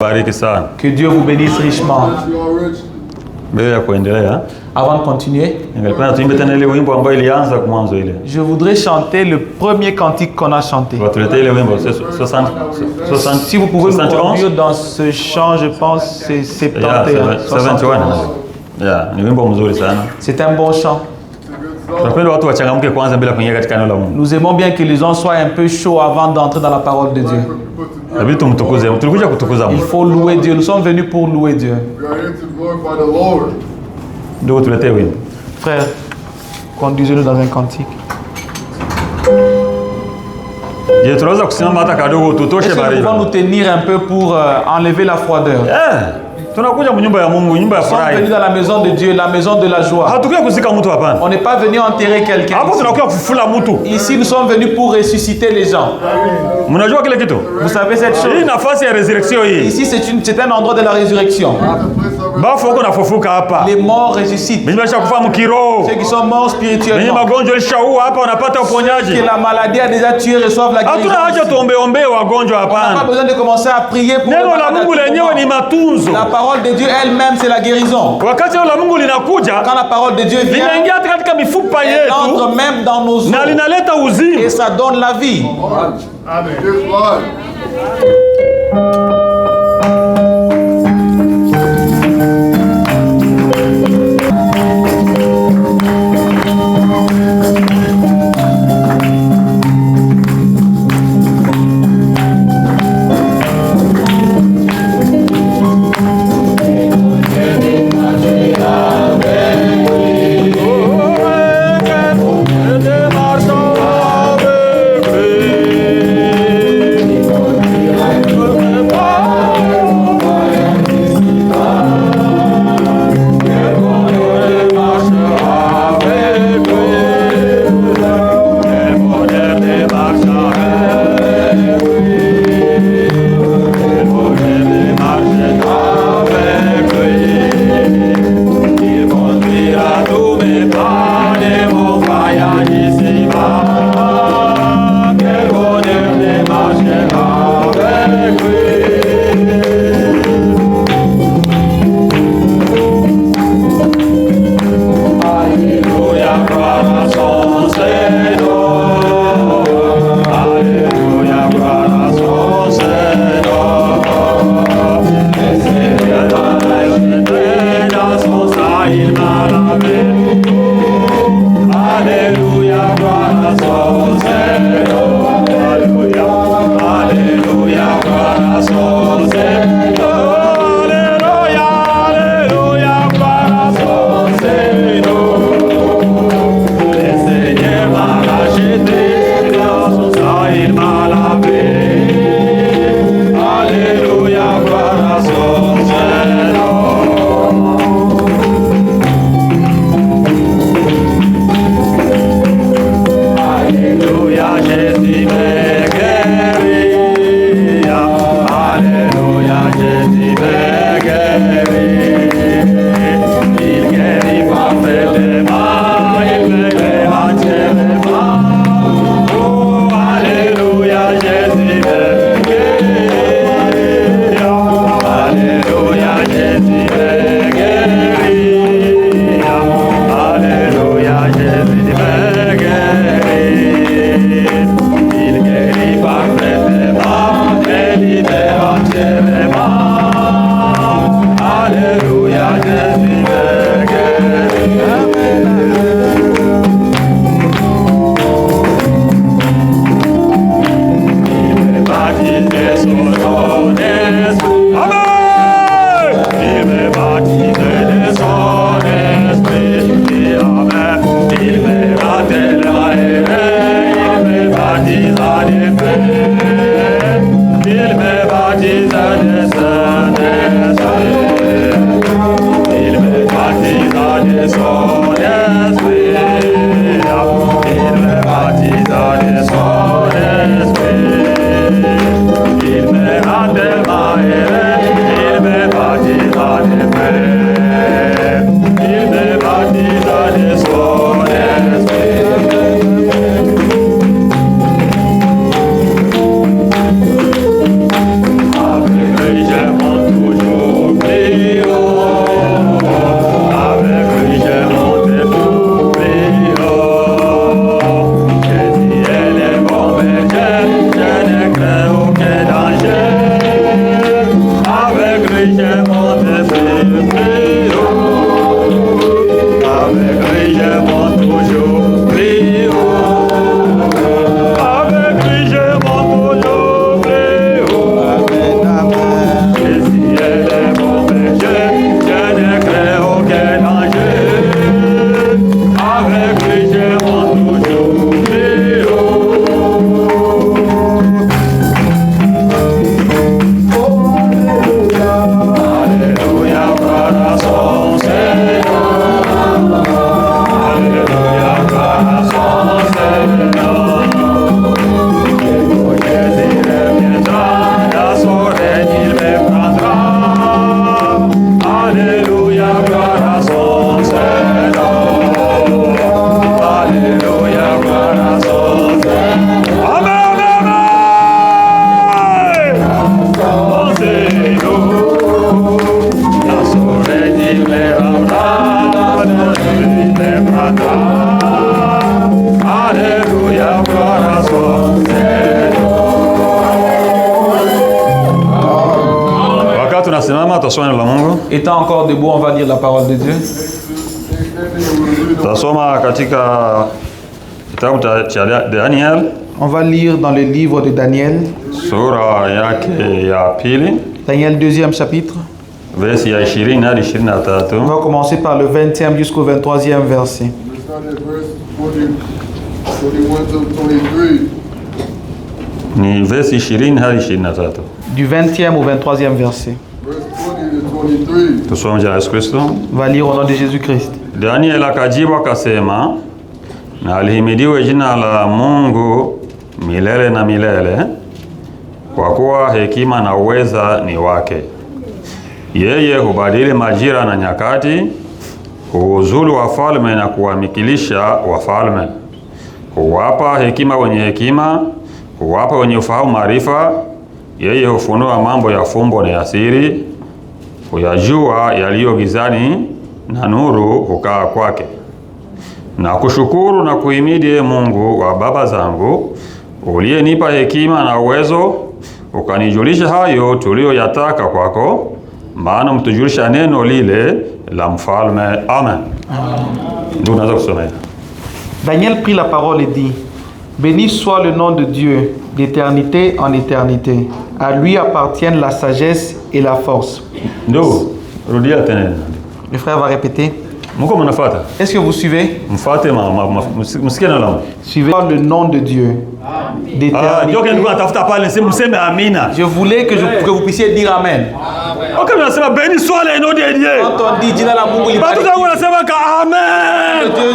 Que Dieu vous bénisse richement. Avant de continuer, je voudrais chanter le premier cantique qu'on a chanté. Si vous pouvez nous conduire dans ce chant, je pense que c'est 71. C'est un bon chant. Nous aimons bien que les gens soient un peu chauds avant d'entrer dans la parole de Dieu. Il faut louer Dieu. Nous sommes venus pour louer Dieu. Frère, conduisez-nous dans un cantique. Est-ce que nous pouvons nous tenir un peu pour enlever la froideur? Nous sommes venus dans la maison de Dieu, la maison de la joie. On n'est pas venu enterrer quelqu'un. Ici, nous sommes venus pour ressusciter les gens. Vous savez cette chose? Ici, c'est un endroit de la résurrection. Les morts ressuscitent. Ceux qui sont morts spirituellement, que la maladie a déjà tué, reçoivent la guérison. On n'a pas besoin de commencer à prier pour la parole de Dieu elle-même, c'est la guérison. Quand la parole de Dieu vient, elle entre même dans nos os et ça donne la vie. Parfaitement, et libère entièrement. Étant encore debout, on va lire la parole de Dieu. On va lire dans le livre de Daniel. Daniel 2e chapitre. On va commencer par le 20e jusqu'au 23e verset. Du 20e au 23e verset. On va lire au nom de Jésus-Christ. Daniel akajibu akasema, na alihimidiwe jina la Mungu milele na milele, kwa kuwa hekima na uweza ni wake. Yeye hubadili majira na nyakati, huuzulu wafalme na kuwamikilisha wafalme. Huwapa hekima wenye hekima, huwapa wenye ufahamu maarifa. Yeye hufunua mambo ya fumbo na ya siri, huyajua yaliyo gizani, na nuru hukaa kwake. Na kushukuru na kuhimidi Mungu wa baba zangu, uliyenipa hekima na uwezo, ukanijulisha hayo tuliyoyataka kwako, maana mtujulisha neno lile la mfalme. Amen. Ndio tunaweza kusoma. Daniel prit la parole et dit: Béni soit le nom de Dieu, d'éternité en éternité. À lui appartiennent la sagesse et la force. Le frère va répéter. Est-ce que vous suivez? Suivez le nom de Dieu. Je voulais que vous puissiez dire Amen. Béni soit le nom de Dieu. Quand on dit Dieu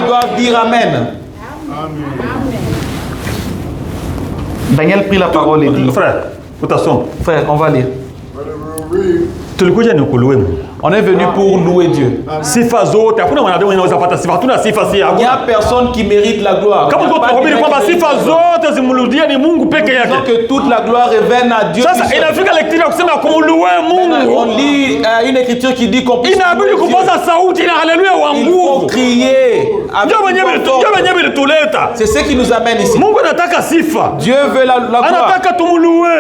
doit dire Amen. Daniel prit la parole et dit: Frère, on va lire. On est venu pour louer Dieu. Il n'y a personne qui mérite la gloire. Disons que toute la gloire revienne à Dieu. On lit une écriture qui dit qu'on peut crier. C'est ce qui nous amène ici. Dieu veut la gloire.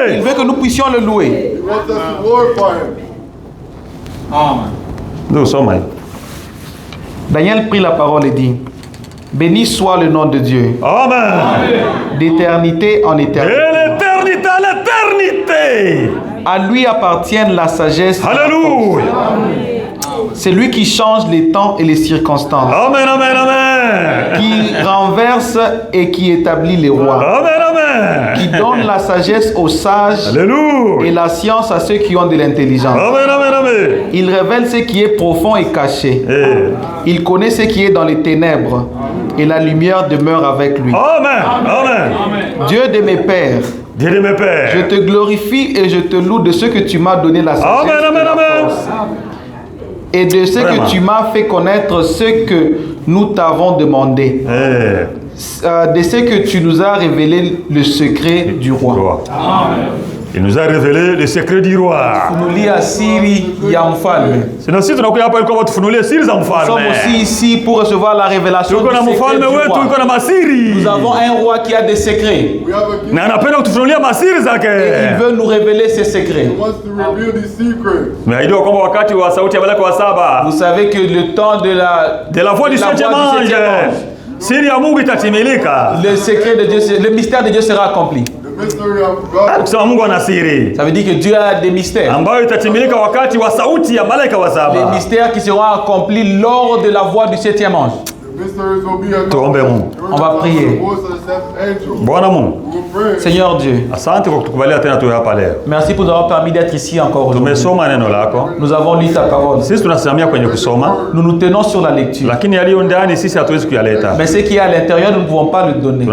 Il veut que nous puissions le louer. Daniel prit la parole et dit: Béni soit le nom de Dieu. Amen. D'éternité en éternité. Et l'éternité à l'éternité. À lui appartiennent la sagesse. Alléluia. C'est lui qui change les temps et les circonstances. Amen, amen, amen. Qui renverse et qui établit les rois. Amen, amen. Qui donne la sagesse aux sages. Alléluia. Et la science à ceux qui ont de l'intelligence. Amen, amen, amen. Il révèle ce qui est profond et caché. Il connaît ce qui est dans les ténèbres. Et la lumière demeure avec lui. Amen, amen. Dieu de mes pères. Dieu de mes pères. Je te glorifie et je te loue de ce que tu m'as donné la sagesse. Amen, amen, amen. Et de ce que tu m'as fait connaître ce que nous t'avons demandé. De ce que tu nous as révélé le secret du roi. Amen. Il nous a révélé le secret du roi. Nous sommes aussi ici pour recevoir la révélation du secret du roi. Nous avons un roi qui a des secrets. Et il veut nous révéler ses secrets. Vous savez que le temps de la voix du septième ange, le secret de Dieu, le mystère de Dieu sera accompli. Ça veut dire que Dieu a des mystères. Les mystères qui seront accomplis lors de la voix du septième ange. On va prier. Seigneur Dieu, merci pour nous avoir permis d'être ici encore aujourd'hui. Nous avons lu ta parole. Nous nous tenons sur la lecture. Mais ce qui est à l'intérieur, nous ne pouvons pas le donner. On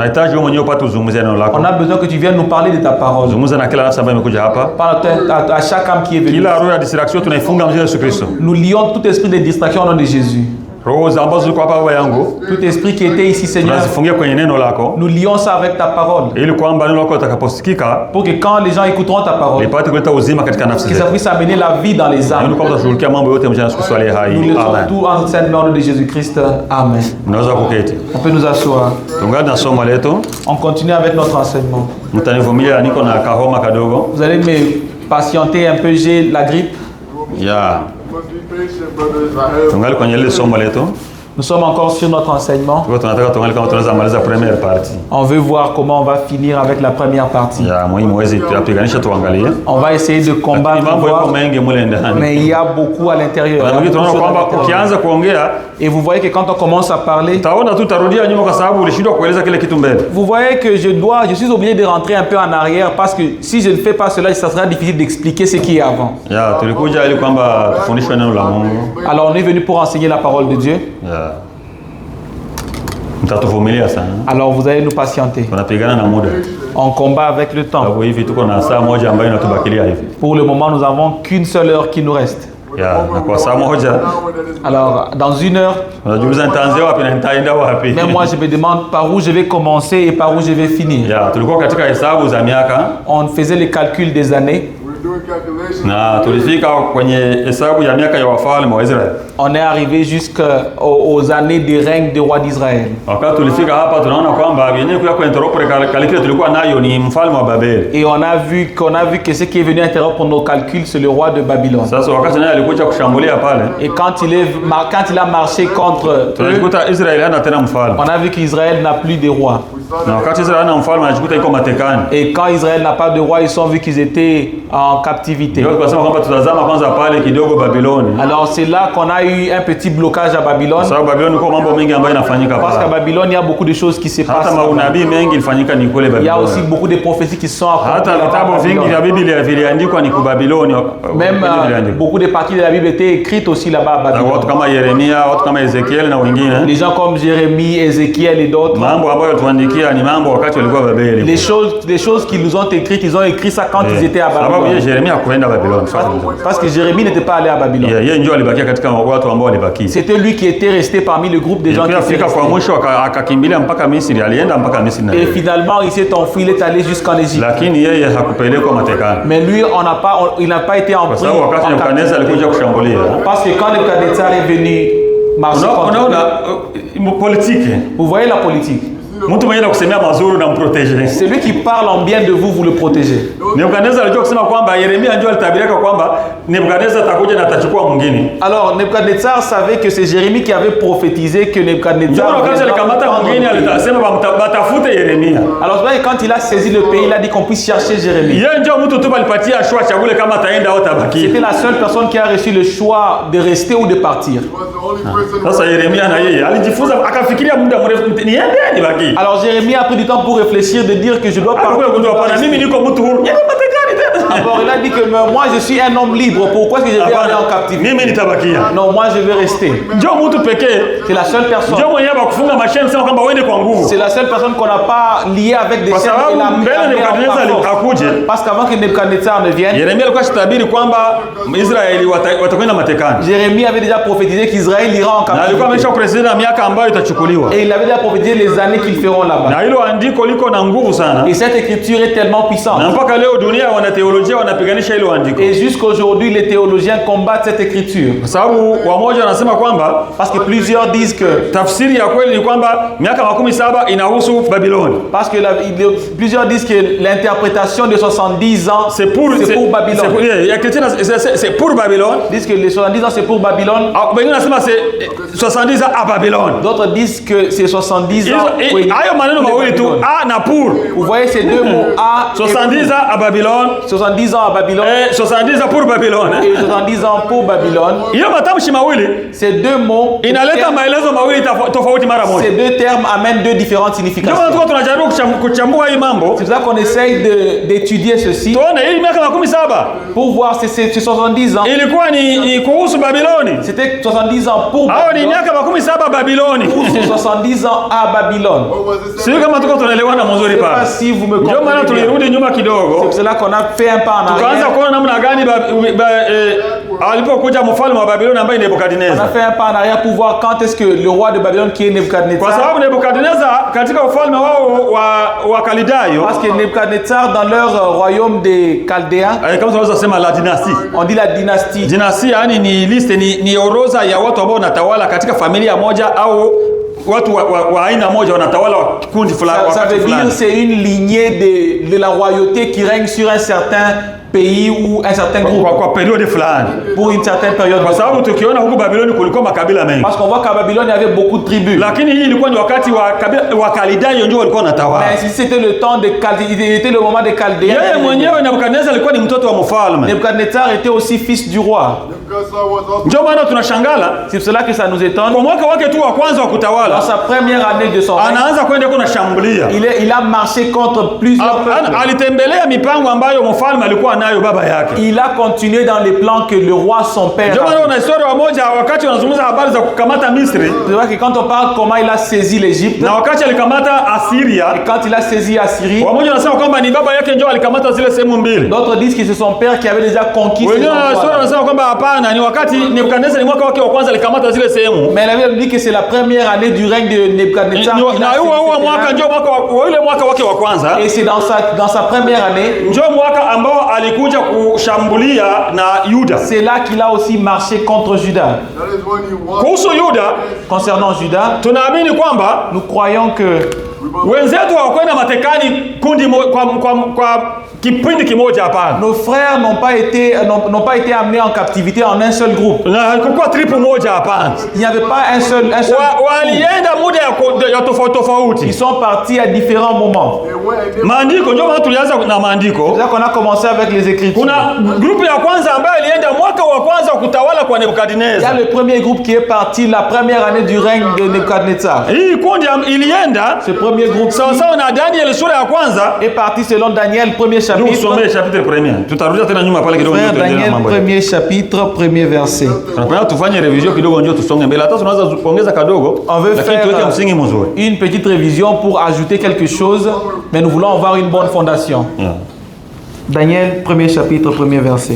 a besoin que tu viennes nous parler de ta parole. Parle à chaque âme qui est venue. Nous lions tout esprit de distraction au nom de Jésus. Tout esprit qui était ici, Seigneur, nous lions ça avec ta parole. Pour que quand les gens écouteront ta parole, que ça puisse amener la vie dans les âmes. Nous laissons tout en saint nom de Jésus-Christ. Amen. On peut nous asseoir. On continue avec notre enseignement. Vous allez me patienter un peu, j'ai la grippe. Yeah. Tungali kwenye ile somo letu. Nous sommes encore sur notre enseignement. On veut voir comment on va finir avec la première partie. On va essayer de combattre, mais il y a beaucoup à l'intérieur. Et vous voyez que quand on commence à parler, vous voyez que je suis obligé de rentrer un peu en arrière parce que si je ne fais pas cela, ça sera difficile d'expliquer ce qui est avant. Alors on est venu pour enseigner la parole de Dieu. Alors vous allez nous patienter. On combat avec le temps. Pour le moment, nous n'avons qu'une seule heure qui nous reste. Alors, dans une heure, même moi je me demande par où je vais commencer et par où je vais finir. On faisait les calculs des années. On est arrivé jusqu'aux années des règnes des rois d'Israël. Et on a vu que ce qui est venu interrompre nos calculs, c'est le roi de Babylone. Et quand il a marché contre eux, on a vu qu'Israël n'a plus de roi. Et quand Israël n'a pas de roi, ils ont vu qu'ils étaient en captivité. Alors c'est là qu'on a eu un petit blocage à Babylone. Parce qu'à Babylone, il y a beaucoup de choses qui se passent. Il y a aussi beaucoup de prophéties qui sont accomplies. Même beaucoup de parties de la Bible étaient écrites aussi là-bas à Babylone. Les gens comme Jérémie, Ézéchiel et d'autres. Les choses qu'ils nous ont écrites, ils ont écrit ça quand ils étaient à Babylone. Parce que Jérémie n'était pas allé à Babylone. C'était lui qui était resté parmi le groupe des gens qui étaient restés. Et finalement, il s'est enfui, il est allé jusqu'en Égypte. Mais lui, il n'a pas été en pris. Parce que quand Nebuchadnezzar est venu marcher contre lui, vous voyez la politique. Celui qui parle en bien de vous, vous le protégez. Alors Nebuchadnezzar savait que c'est Jérémie qui avait prophétisé que Nebuchadnezzar. Alors quand il a saisi le pays, il a dit qu'on puisse chercher Jérémie. C'était la seule personne qui a reçu le choix de rester ou de partir. Alors Jérémie a pris du temps pour réfléchir, de dire que je dois partir. Alors il a dit que moi je suis un homme libre, pourquoi est-ce que je vais aller en captivité? Non, moi je vais rester. C'est la seule personne. C'est la seule personne qu'on n'a pas liée avec des chaînes. Parce qu'avant que Nebuchadnezzar ne vienne, Jérémie avait déjà prophétisé qu'Israël ira en captivité. Et il avait déjà prophétisé les années qu'ils feront là-bas. Et cette écriture est tellement puissante. Et jusqu'aujourd'hui, les théologiens combattent cette écriture. Parce que plusieurs disent que plusieurs disent que l'interprétation de 70 ans c'est pour Babylone. C'est pour Babylone. Disent que les 70 ans c'est pour Babylone. 70 ans à Babylone. D'autres disent que c'est 70 ans. Vous voyez ces deux mots, A 70 ans à Babylone. 70 ans à Babylone. Et 70 ans pour Babylone. Et 70 ans pour Babylone. Ces deux mots, ces deux termes amènent deux différentes significations. C'est pour ça qu'on essaye d'étudier ceci. Pour voir ces 70 ans. C'était 70 ans pour Babylone. Ou c'est 70 ans à Babylone. Je ne sais pas si vous me comprenez. C'est pour cela qu'on a fait un pas en arrière. On a fait un pas en arrière pour voir quand est-ce que le roi de Babylone qui est Nebuchadnezzar. Parce que Nebuchadnezzar dans leur royaume des Chaldéens, on dit la dynastie. Dynastie ni liste ni orodha ya watu ambao wanatawala katika familia moja au watu wa aina moja wanatawala kikundi fulani. Ça veut dire c'est une lignée de la royauté qui règne sur un certain pays ou un certain groupe. Pour une certaine période. Parce qu'on voit qu'à Babylone, il y avait beaucoup de tribus. Mais si c'était le temps des Chaldéens, était le moment des Chaldéens. Nebuchadnezzar était aussi fils du roi. C'est pour cela que ça nous étonne. Dans sa première année de son règne, il a marché contre plusieurs peuples. Il a continué dans les plans que le roi son père. C'est vrai que quand on parle comment il a saisi l'Égypte, et quand il a saisi Assyrie, d'autres disent que c'est son père qui avait déjà conquis ces endroits. Mais la Bible dit que c'est la première année du règne de Nebuchadnezzar. Et c'est dans sa première année, c'est là qu'il a aussi marché contre Juda. Concernant Juda, nous croyons que nos frères n'ont pas été amenés en captivité en un seul groupe. Il n'y avait pas un seul groupe. Ils sont partis à différents moments. C'est là qu'on a commencé avec les Écritures. Il y a le premier groupe qui est parti la première année du règne de Nebuchadnezzar. Ce premier groupe est parti selon Daniel, premier chapitre. Frère Daniel, premier chapitre, premier verset. On veut faire une petite révision pour ajouter quelque chose, mais nous voulons avoir une bonne fondation. Daniel, premier chapitre, premier verset.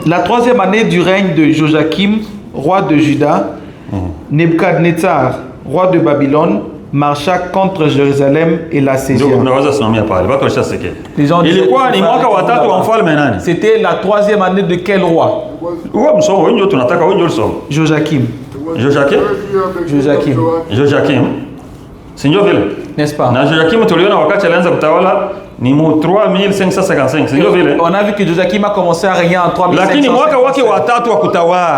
La troisième année du règne de Joachim, roi de Juda, Nebuchadnezzar, roi de Babylone, marcha contre Jérusalem et la saisit. C'était la troisième année de quel roi? Joachim. N'est-ce pas? On a vu que Joachim a commencé à régner en 3555.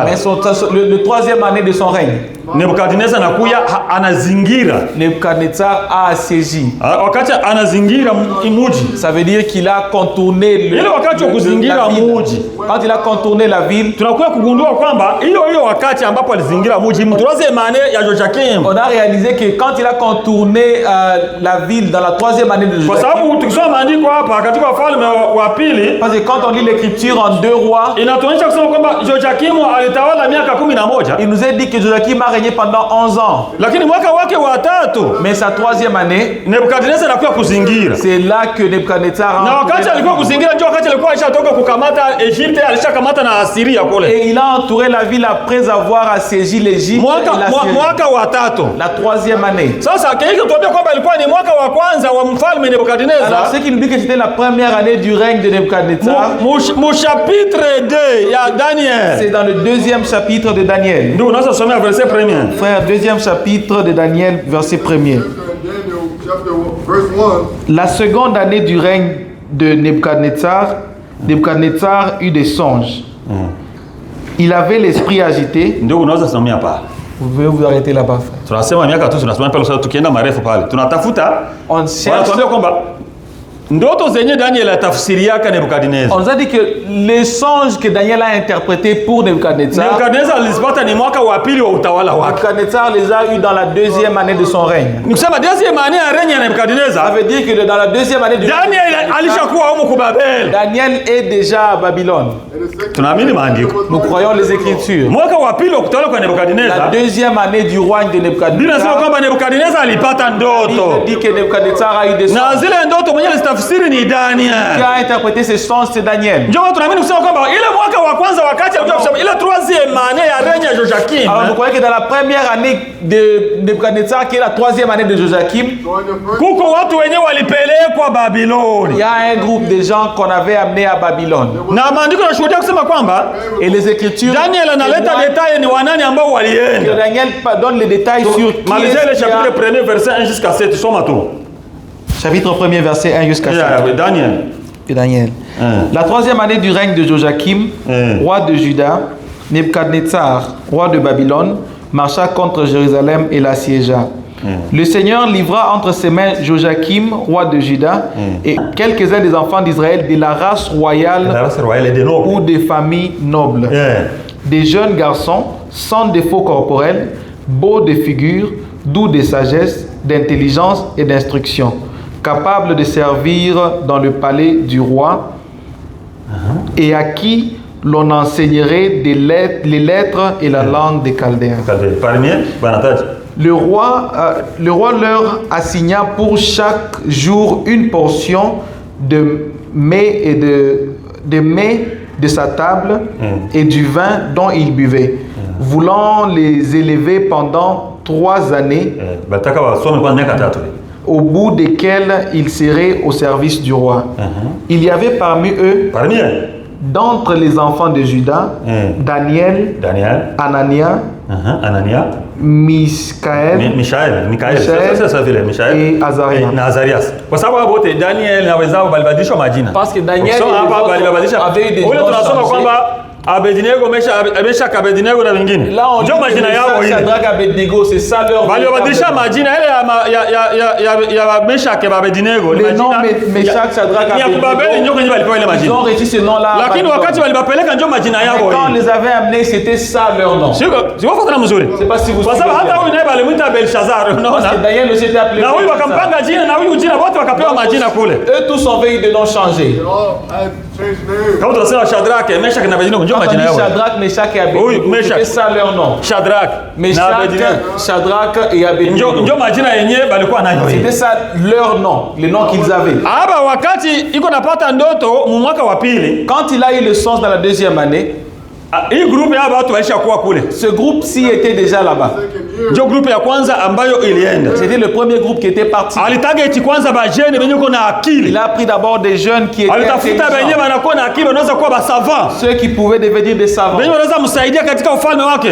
Mais le troisième année de son règne, Nebuchadnezzar a assaisi. Ça veut dire qu'il a contourné la ville. Quand il a contourné la ville, on a réalisé que quand il a contourné la ville dans la troisième année de Joachim, parce que quand on lit l'écriture en 2 rois, il nous est dit que Joachim a régné pendant 11 ans. Mais sa troisième année, c'est là que Nebuchadnezzar a et il a entouré la ville après avoir assaisi l'Égypte et la Syrie. La troisième année. Alors ce qui nous dit que c'était la première année du règne de Nebuchadnezzar, c'est dans le deuxième chapitre de Daniel. Frère, deuxième chapitre de Daniel, verset 1er. La seconde année du règne de Nebuchadnezzar, Nebuchadnezzar eut des songes. Il avait l'esprit agité. Vous pouvez vous arrêter là-bas, frère. On cherche. On nous a dit que les songes que Daniel a interprétés pour Nebuchadnezzar, Nebuchadnezzar les a eus dans la deuxième année de son règne. Ça veut dire que dans la deuxième année de Daniel est déjà à Babylone. Nous croyons les Écritures. La deuxième année du règne de Nebuchadnezzar, il dit que Nebuchadnezzar a eu des songes. Qui a interprété ces songes, c'est Daniel. Alors nous croyons que dans la première année de Nebuchadnezzar, qui est la troisième année de Joachim, il y a un groupe de gens qu'on avait amené à Babylone. Et les Écritures, Daniel donne les détails sur qui chapitre 1er, verset 1 jusqu'à 7. Daniel. et Daniel. La 3e année du règne de Joachim, roi de Juda, Nebuchadnezzar, roi de Babylone, marcha contre Jérusalem et l'assiégea. Le Seigneur livra entre ses mains Joachim, roi de Juda, et quelques-uns des enfants d'Israël de la race royale ou des familles nobles. Des jeunes garçons, sans défaut corporel, beaux de figure, doux de sagesse, d'intelligence et d'instruction, capables de servir dans le palais du roi, et à qui l'on enseignerait les lettres et la langue des Chaldéens. Le roi leur assigna pour chaque jour une portion de mets de sa table et du vin dont ils buvaient, voulant les élever pendant 3 années, au bout desquelles ils seraient au service du roi. Il y avait parmi eux, d'entre les enfants de Juda, Daniel, Anania, Michaël et Azarias. Parce que Daniel avait des Abednego, Meshach, Abednego na wengine. Là on dit Shadrach, Abednego, c'est ça leur balibadilisha majina ile ya Meshach et Abednego. Le nom Meshach, Shadrach, Abednego. Ils ont reçu ce nom là. Lakini wakati walibapeleka ndio majina yao. Quand on les avait amenés, c'était ça leur nom. C'est pas si vous savez. Hata huyu naye balimuita Belshazzar. Parce que Daniel aussi était appelé. Na huyu wakampanga jina na huyu jina wote wakapewa majina kule. Eux tous ont eu de noms changés. Quand on sait Shadrach, Meshach na Abednego ndio majina yao. Shadrach, Meshach et Abednego. C'est ça leur nom. Shadrach, Shadrach et Abednego. Ndio majina yenyewe balikuwa nayo. C'était ça leur nom, les noms qu'ils avaient. Aba wakati iko napata ndoto mu mwaka wa pili. Quand il a eu le sens dans la 2e année, ce groupe-ci était déjà là-bas. C'était le premier groupe qui était parti. Il a pris d'abord des jeunes qui étaient intelligents. Ceux qui pouvaient devenir des savants.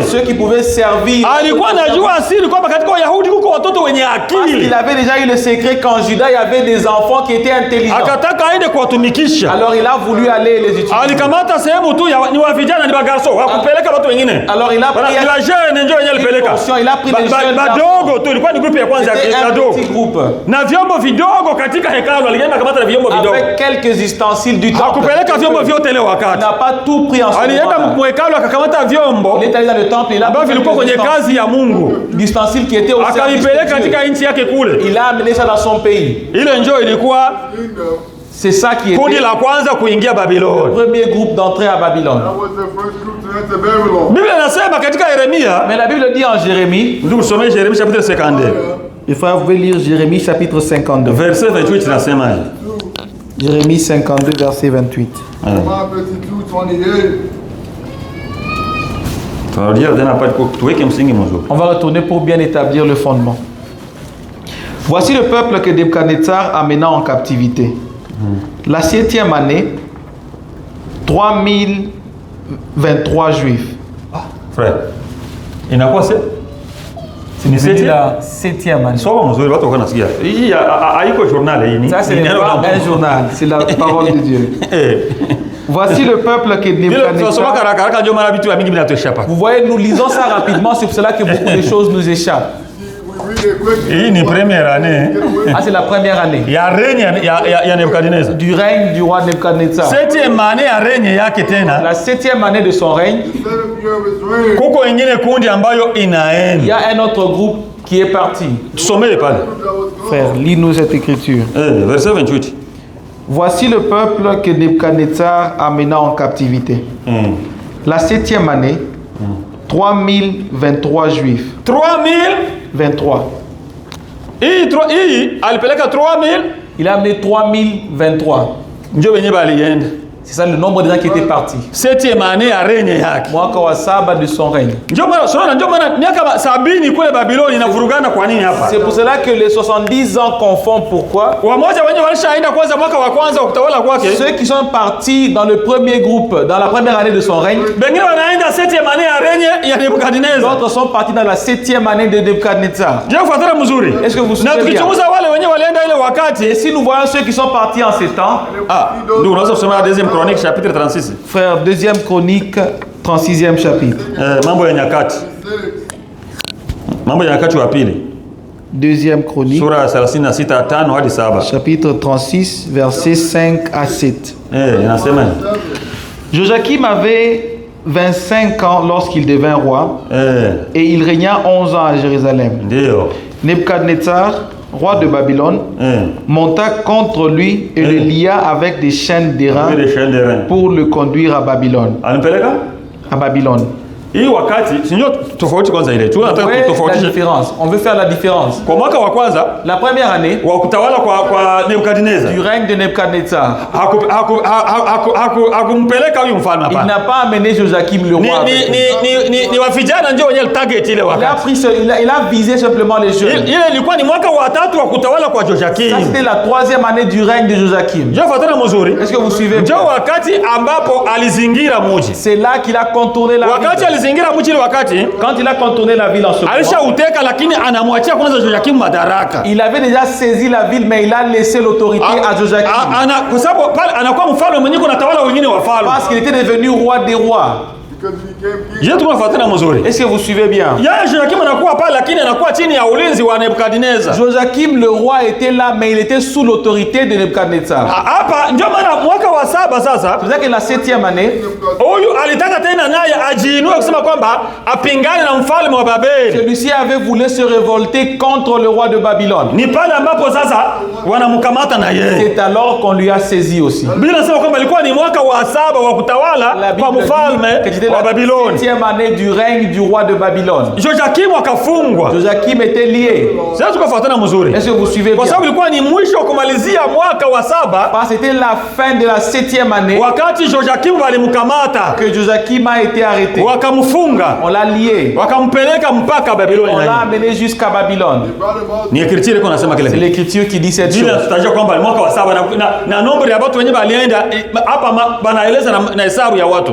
Ceux qui pouvaient servir. Parce qu'il avait déjà eu le secret qu'en Juda, il y avait des enfants qui étaient intelligents. Alors il a voulu aller les utiliser. Alors il a pris il a pris des jeunes petit groupe avec quelques ustensiles du temple. Il n'a pas tout pris en ce moment. Il est allé dans le temple, il a pris l'ustensile qui était au service de Dieu. Il a amené ça dans son pays. C'est ça qui était le premier groupe d'entrée à Babylone. Mais la Bible dit en Jérémie, Jérémie chapitre 52. Il faut vous lire Jérémie chapitre 52. Verset 28 Jérémie 52 verset 28. On va retourner pour bien établir le fondement. Voici le peuple que Nebuchadnezzar amena en captivité. La 7e année, 3023 juifs. Frère, il n'a quoi c'est? C'est la 7e année. Ça c'est un journal, c'est la parole de Dieu. Voici le peuple que Nebuchadnezzar. Vous voyez, nous lisons ça rapidement, c'est pour cela que beaucoup de choses nous échappent. Première année. Ah, c'est la première année. Il y a règne Nebuchadnezzar. Du règne du roi Nebuchadnezzar. 7e année à règne yake tena. La 7e année de son règne. Kuko ingine kundi ambayo inaenda. Il y a un autre groupe qui est parti. Sommet pale. Frère, lis-nous cette écriture. Verset 28. Voici le peuple que Nebuchadnezzar amena en captivité. La 7e année, 3023 juifs. 3023. Il a amené 3023. C'est ça le nombre de gens qui étaient partis. 7e année ya règne yake. Mwaka wa 7 de son règne. Ndio maana miaka 70 kule Babiloni inavurugana kwa nini hapa? C'est pour cela que les 70 ans confondent. Pourquoi? Wamoja wenye walishaenda kwanza mwaka wa kwanza kutawala kwake. Ceux qui sont partis dans le premier groupe dans la première année de son règne. Bengine wanaenda 7e année ya règne ya Nebukadnezar. D'autres sont partis dans la 7e année de Nebuchadnezzar. Je kufuatana mzuri. Est-ce que vous suivez bien? Na tukichunguza wale wenye walienda ile wakati, et si nous voyons ceux qui sont partis en ces temps. Ndio unaweza kusoma deuxième chronique chapitre 36. Frère, deuxième chronique 36e chapitre. Mambo ya nyakati. Mambo ya nyakati wa pili. Deuxième chronique. Sura 36:5 hadi 7. Chapitre 36 versets 5 à 7. Inasema Joachim avait 25 ans lorsqu'il devint roi et il régna 11 ans à Jérusalem. Nebuchadnezzar, roi de Babylone, monta contre lui et le lia avec des chaînes d'airain pour le conduire à Babylone. À Babylone. Hii wakati sinyo tofauti kwanza ile. Tunataka kutofautisha différence. On veut faire la différence. Kwa mwaka wa kwanza, la première année wa kutawala kwa Nebukadnezar. Du règne de Nebuchadnezzar. Hakumpeleka huyu mfalme hapa. Il n'a pas amené Joachim le roi. Ni wafijana ndio wenye target ile wakati. Il a visé simplement les jeunes. Ile ilikuwa ni mwaka wa 3 wa kutawala kwa Joachim. Ça c'était la 3e année du règne de Joachim. Je fatana mzuri. Est-ce que vous suivez? Ndio wakati ambapo alizingira mji. C'est là qu'il a contourné la ville. Quand il a contourné la ville en ce moment, il avait déjà saisi la ville, mais il a laissé l'autorité à Joachim. Parce qu'il était devenu roi des rois. Est-ce que vous suivez bien? Joachim le roi était là, mais il était sous l'autorité de Nebuchadnezzar. C'est pour ça que la 7e année, celui-ci avait voulu se révolter contre le roi de Babylone. C'est alors qu'on lui a saisi aussi. La Bible la 7e année du règne du roi de Babylone. Joachim était lié. Est-ce que vous suivez bien? Parce que c'était la fin de la 7e année que Joachim a été arrêté. On l'a lié. On l'a amené jusqu'à Babylone. C'est l'écriture qui dit cette chose.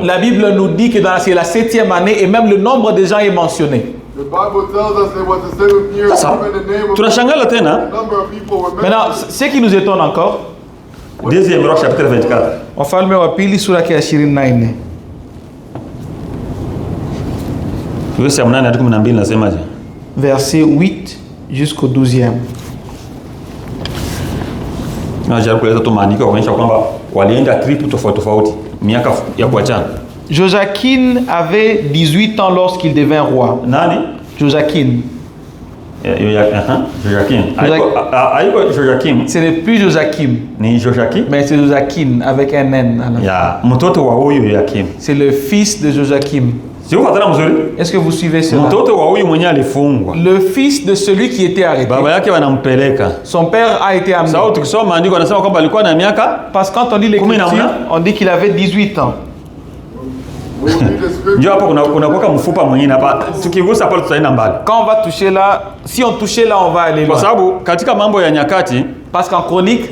La Bible nous dit que c'est la 7e année et même le nombre de gens est mentionné. Maintenant, ce qui nous étonne encore, deuxième roi chapitre 24. Wafalme wa pili sura ya 24. Verset 8 jusqu'au 12e. Joachim avait 18 ans lorsqu'il devint roi. Nani? Joachim. Joachim. Ce n'est plus Joachim. Ni Joachim? Mais c'est Joachim avec un N. C'est le fils de Joachim. Est-ce que vous suivez cela? Le fils de celui qui était arrêté. Son père a été amené. Parce que quand on lit l'écriture, on dit qu'il avait 18 ans. Quand on va toucher là, si on touchait là, on va aller loin. Parce qu'en chronique,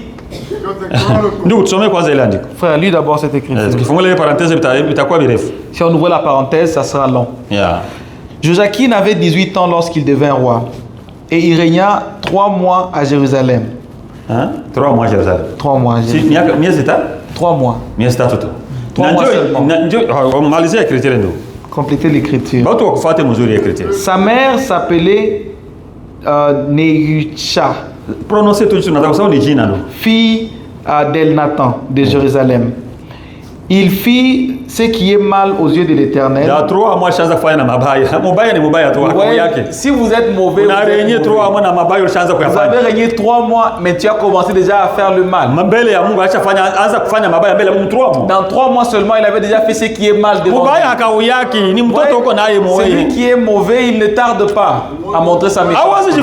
frère, lis d'abord cette écriture. Si on ouvre la parenthèse, ça sera long. Joachim avait 18 ans lorsqu'il devint roi. Et il régna 3 mois à Jérusalem. 3 mois à Jérusalem. 3 mois à Jérusalem. 3 mois. 3 mois seulement. Complétez l'écriture. Sa mère s'appelait Nehusha, fille d'Elnathan de Jérusalem. Il fit ce qui est mal aux yeux de l'Éternel. Si vous êtes mauvais, vous avez régné 3 mois, mais tu as commencé déjà à faire le mal. Dans 3 mois seulement, il avait déjà fait ce qui est mal devant Dieu. Celui qui est mauvais, il ne tarde pas à montrer sa méchanceté.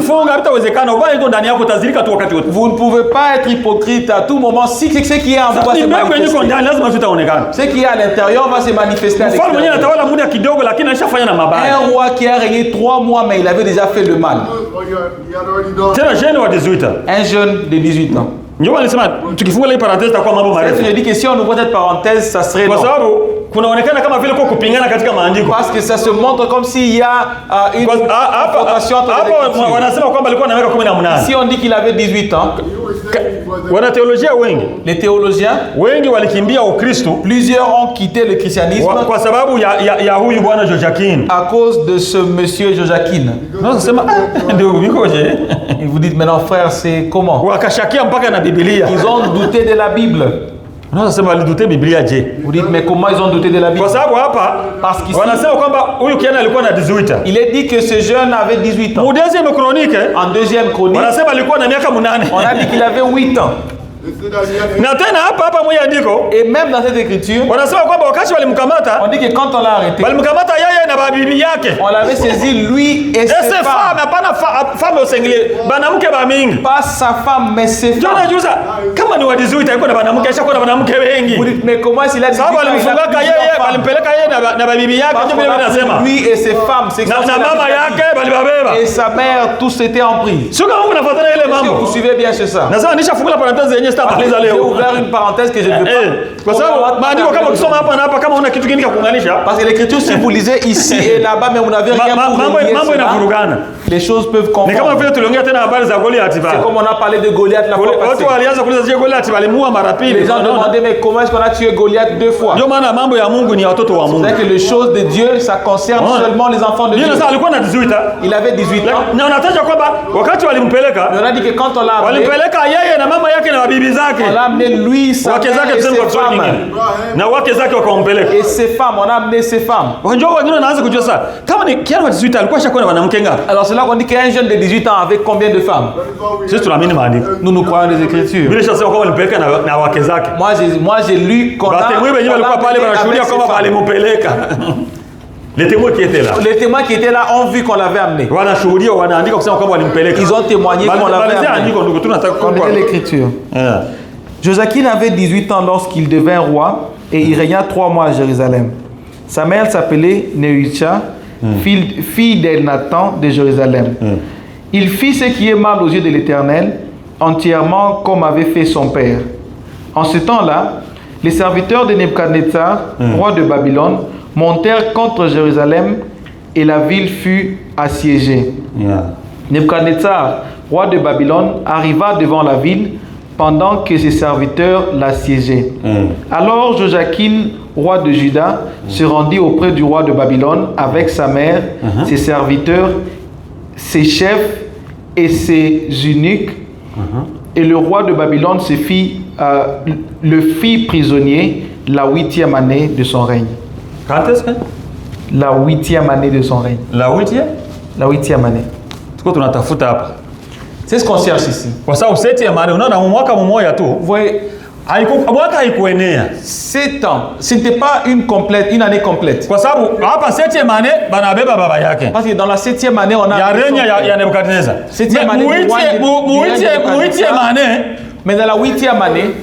Vous ne pouvez pas être hypocrite à tout moment. Si ce qui est en vous va se manifester, ce qui est à l'intérieur va se manifester à l'extérieur. Un roi qui a régné 3 mois, mais il avait déjà fait le mal. Un jeune de 18 ans. Je dis que si on ouvre cette parenthèse, ça serait non. Parce que ça se montre comme s'il y a une confrontation entre les. Si on dit qu'il avait 18 ans, les théologiens, plusieurs ont quitté le christianisme à cause de ce monsieur Joachim. Et vous dites maintenant, frère, c'est comment? Ils ont douté de la Bible. Vous dites, mais comment ils ont douté de la Bible? Parce qu'ici, il est dit que ce jeune avait 18 ans. En deuxième chronique, on a dit qu'il avait 8 ans. Et même dans cette écriture, on dit que quand on l'a arrêté, on l'avait saisi lui et ses femmes. Pas sa femme, mais ses femmes. Vous dites, mais comment est-ce qu'il a dit lui et ses femmes, et sa mère, tous étaient en prise. Est-ce que vous suivez bien c'est ça? J'ai ouvert une parenthèse que je ne veux pas. Parce que l'écriture, si vous lisez ici et là-bas, mais vous n'avez rien pour relier cela, les choses peuvent confondre. C'est comme on a parlé de Goliath la fois passée. Les gens demandaient, mais comment est-ce qu'on a tué Goliath 2 fois? C'est-à-dire que les choses de Dieu, ça concerne seulement les enfants de Dieu. Il avait 18 ans. Mais on a dit que quand on l'a amené, on l'a amené lui, sa mère et ses femmes. Et ses femmes, on a amené ses femmes. Alors c'est là qu'on dit qu'un jeune de 18 ans avec combien de femmes? Nous croyons les Écritures. Moi j'ai lu qu'on a les témoins qui étaient là ont vu qu'on l'avait amené. Ils ont témoigné qu'on l'avait amené. Connaissez l'écriture. Joachim avait 18 ans lorsqu'il devint roi et il régna 3 mois à Jérusalem. Sa mère s'appelait Nehushta, fille d'Elnathan de Jérusalem. Il fit ce qui est mal aux yeux de l'Éternel, entièrement comme avait fait son père. En ce temps-là, les serviteurs de Nebuchadnezzar, roi de Babylone, montèrent contre Jérusalem et la ville fut assiégée. Nebuchadnezzar, roi de Babylone, arriva devant la ville pendant que ses serviteurs l'assiégeaient. Alors Joachim, roi de Juda, se rendit auprès du roi de Babylone avec sa mère, ses serviteurs, ses chefs et ses eunuques. Et le roi de Babylone le fit prisonnier la 8e année de son règne. Quand est-ce que? La 8e année de son règne. La 8e? La 8e année. C'est ce qu'on cherche ici. Kwa sababu 7e année, unaona mwaka mmoja tu. Vous voyez, mwaka haikuenea. 7 ans, ce n'était pas une année complète. Kwa sababu hapa 7e année banabeba baba yake. Parce que dans la 7e année, on a ya règne ya Nebukadnezar. 7e année. 8e année, mais dans la 8e année,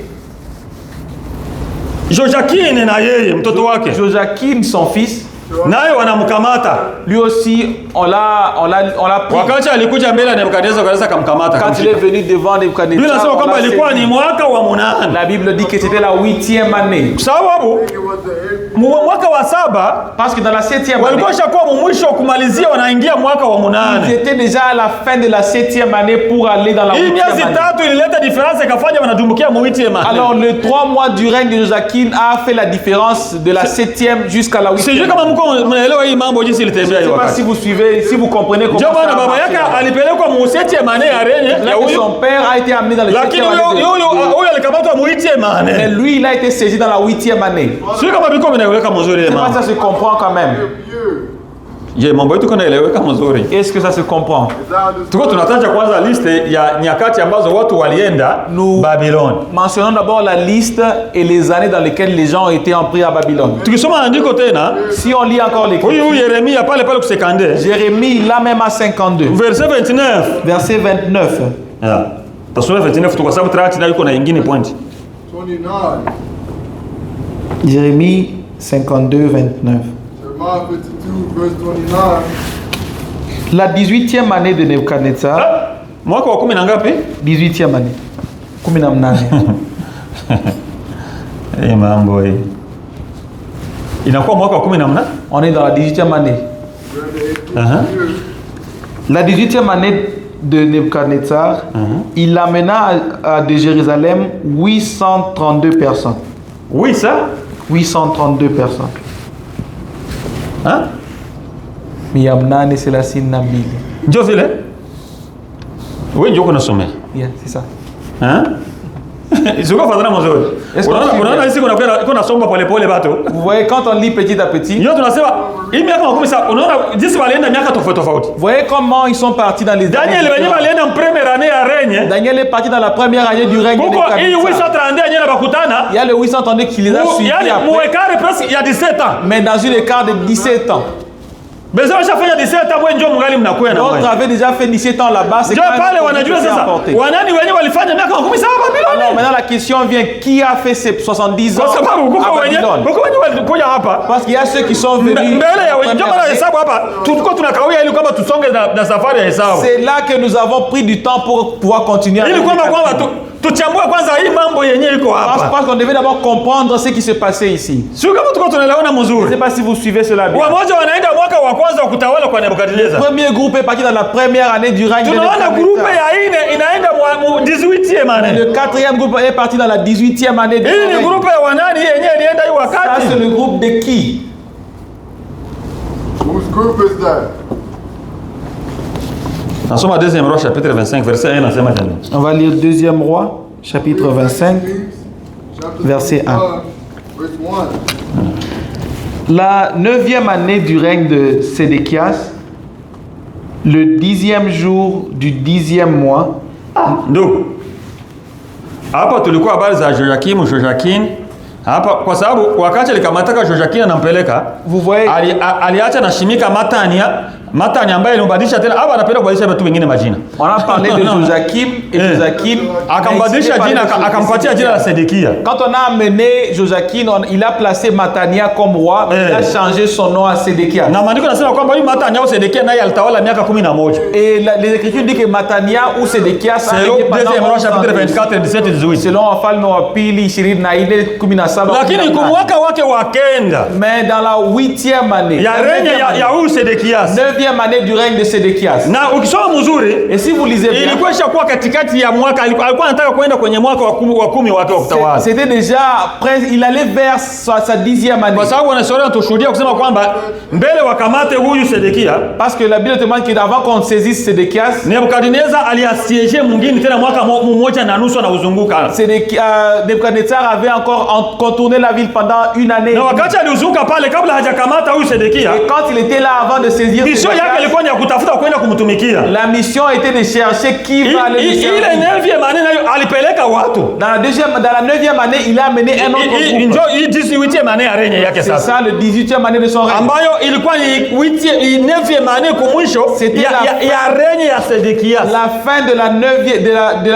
Joachim na yeye mtoto wake. Joachim son fils, naye wanamkamata. Lui aussi on l'a pris. Wakati alikuja mbele ya Nebukadnezar kanaweza kumkamata. Quand il est venu devant Nebukadnezar, Biblia inasema kwamba ilikuwa ni mwaka wa 8. La Bible dit que c'était la 8e année. Sababu mwaka wa 7, parce que dans la 7e année walikuwa shakuwa mwisho kumalizia wanaingia mwaka wa 8. Ils étaient déjà à la fin de la 7e année pour aller dans la 8e année. Miezi 3 ilileta difference ikafanya wanatumbukia mu 8e année. Alors les 3 mois du règne de Joachim a fait la différence de la 7e jusqu'à la 8e. C'est juste kama mko mnaelewa hii mambo jinsi ilitembea hiyo wakati. Je sais pas si vous suivez, si vous comprenez comment. Ndio maana baba yake alipelekwa mu 7e année ya règne ya huyo. Son père a été amené dans la 7e année. Lakini huyo alikamatwa mu 8e année. Mais lui il a été saisi dans la 8e année. Sio kama biko pas ça se comprend quand même. Est-ce que ça se comprend? Nous mentionnons d'abord la liste et les années dans lesquelles les gens ont été empris à Babylone. Si on lit encore les Jérémie, là même à 52. Verset 29. Verset 29. Jérémie 52, 29. La 18e année de Nebuchadnezzar. 18e année. On est dans la 18e année. La 18e année de Nebuchadnezzar, il amena de Jérusalem 832 personnes. Oui, ça? 832 personnes. Hein? Miyamnane Selassie Nabil. Dieu veut. Oui, Dieu connaît son mère. Yeah, c'est ça. Hein? Vous voyez, quand on lit petit à petit, vous voyez comment ils sont partis dans les Daniel est parti dans la première année du règne de Nebuchadnezzar. Il y a le 832 qui les a suivis après. Il y a 17 ans. Mais dans une écart de 17 ans. D'autres avaient déjà fait 17 ans là-bas. C'est alors maintenant la question vient, qui a fait ces 70 ans à Babylone? Parce qu'il y a ceux qui sont venus. C'est là que nous avons pris du temps pour pouvoir continuer à parce qu'on devait d'abord comprendre ce qui se passait ici. Je ne sais pas si vous suivez cela bien. Le premier groupe est parti dans la première année du règne de Nebuchadnezzar. Le quatrième groupe est parti dans la 18e année du règne. Ça, c'est le groupe de qui? Whose group is that? Nous sommes à 2e Roi, chapitre 25, verset 1. On va lire 2e Roi, chapitre 25, verset 1. La 9e année du règne de Sédéchias, le 10e jour du 10e mois. Donc, hapa tulikuwa habari za Jojakin. Hapa kwa sababu wakati alikamataka Jojakin anampeleka, aliacha na Shimika Matania ambaye alimbadilisha tena hapa anapenda kubadilisha watu wengine majina. On a parlé de Jojakim et Jojakim akambadilisha jina akampatia jina la Sédéchia. Quand on a amené Jojakim, il a placé Matania comme roi, il a changé son nom à Sédéchias. Na maandiko yanasema kwamba huyu Matania au Sédéchia naye alitawala miaka 11. Et les écritures disent que Matania ou Sédéchias a régné pendant 2e Roi chapitre 24 17 18. Selon Wafalme wa pili 24 17. Lakini kumwaka wake wa kenda. Mais dans la 8e année. Ya règne ya huyu Sédéchias. 9e année du règne de Sédéchias. Na ukisoma mzuri, et si vous lisez bien, ilikuwa ishakuwa katikati ya mwaka, alikuwa anataka kwenda kwenye mwaka wa 10 wake wa kutawala. C'était déjà il allait vers sa 10e année. Kwa sababu wanasorea tushuhudia kusema kwamba mbele wakamate huyu Sédéchia, parce que la Bible demande qu'avant qu'on saisisse Sédéchias, Nebukadnezar aliasiege mwingine tena mwaka mmoja na nusu na uzunguka. Nebukadnezar avait encore contourné la ville pendant une année. Na wakati alizunguka pale kabla hajakamata huyu Sédéchia, et quand il était là avant de saisir Sédéchias, ilikuwa ni ya kutafuta kwenda kumtumikia. La mission était de chercher qui va aller le servir. Ile 9e année nayo alipeleka watu. Dans la 9e année, il a amené un autre groupe. Ndio hii 18e année ya règne yake sasa. C'est ça le 18e année de son règne. Ambayo ilikuwa ni 9e année kumwisho ya règne ya Sédéchias. La fin de la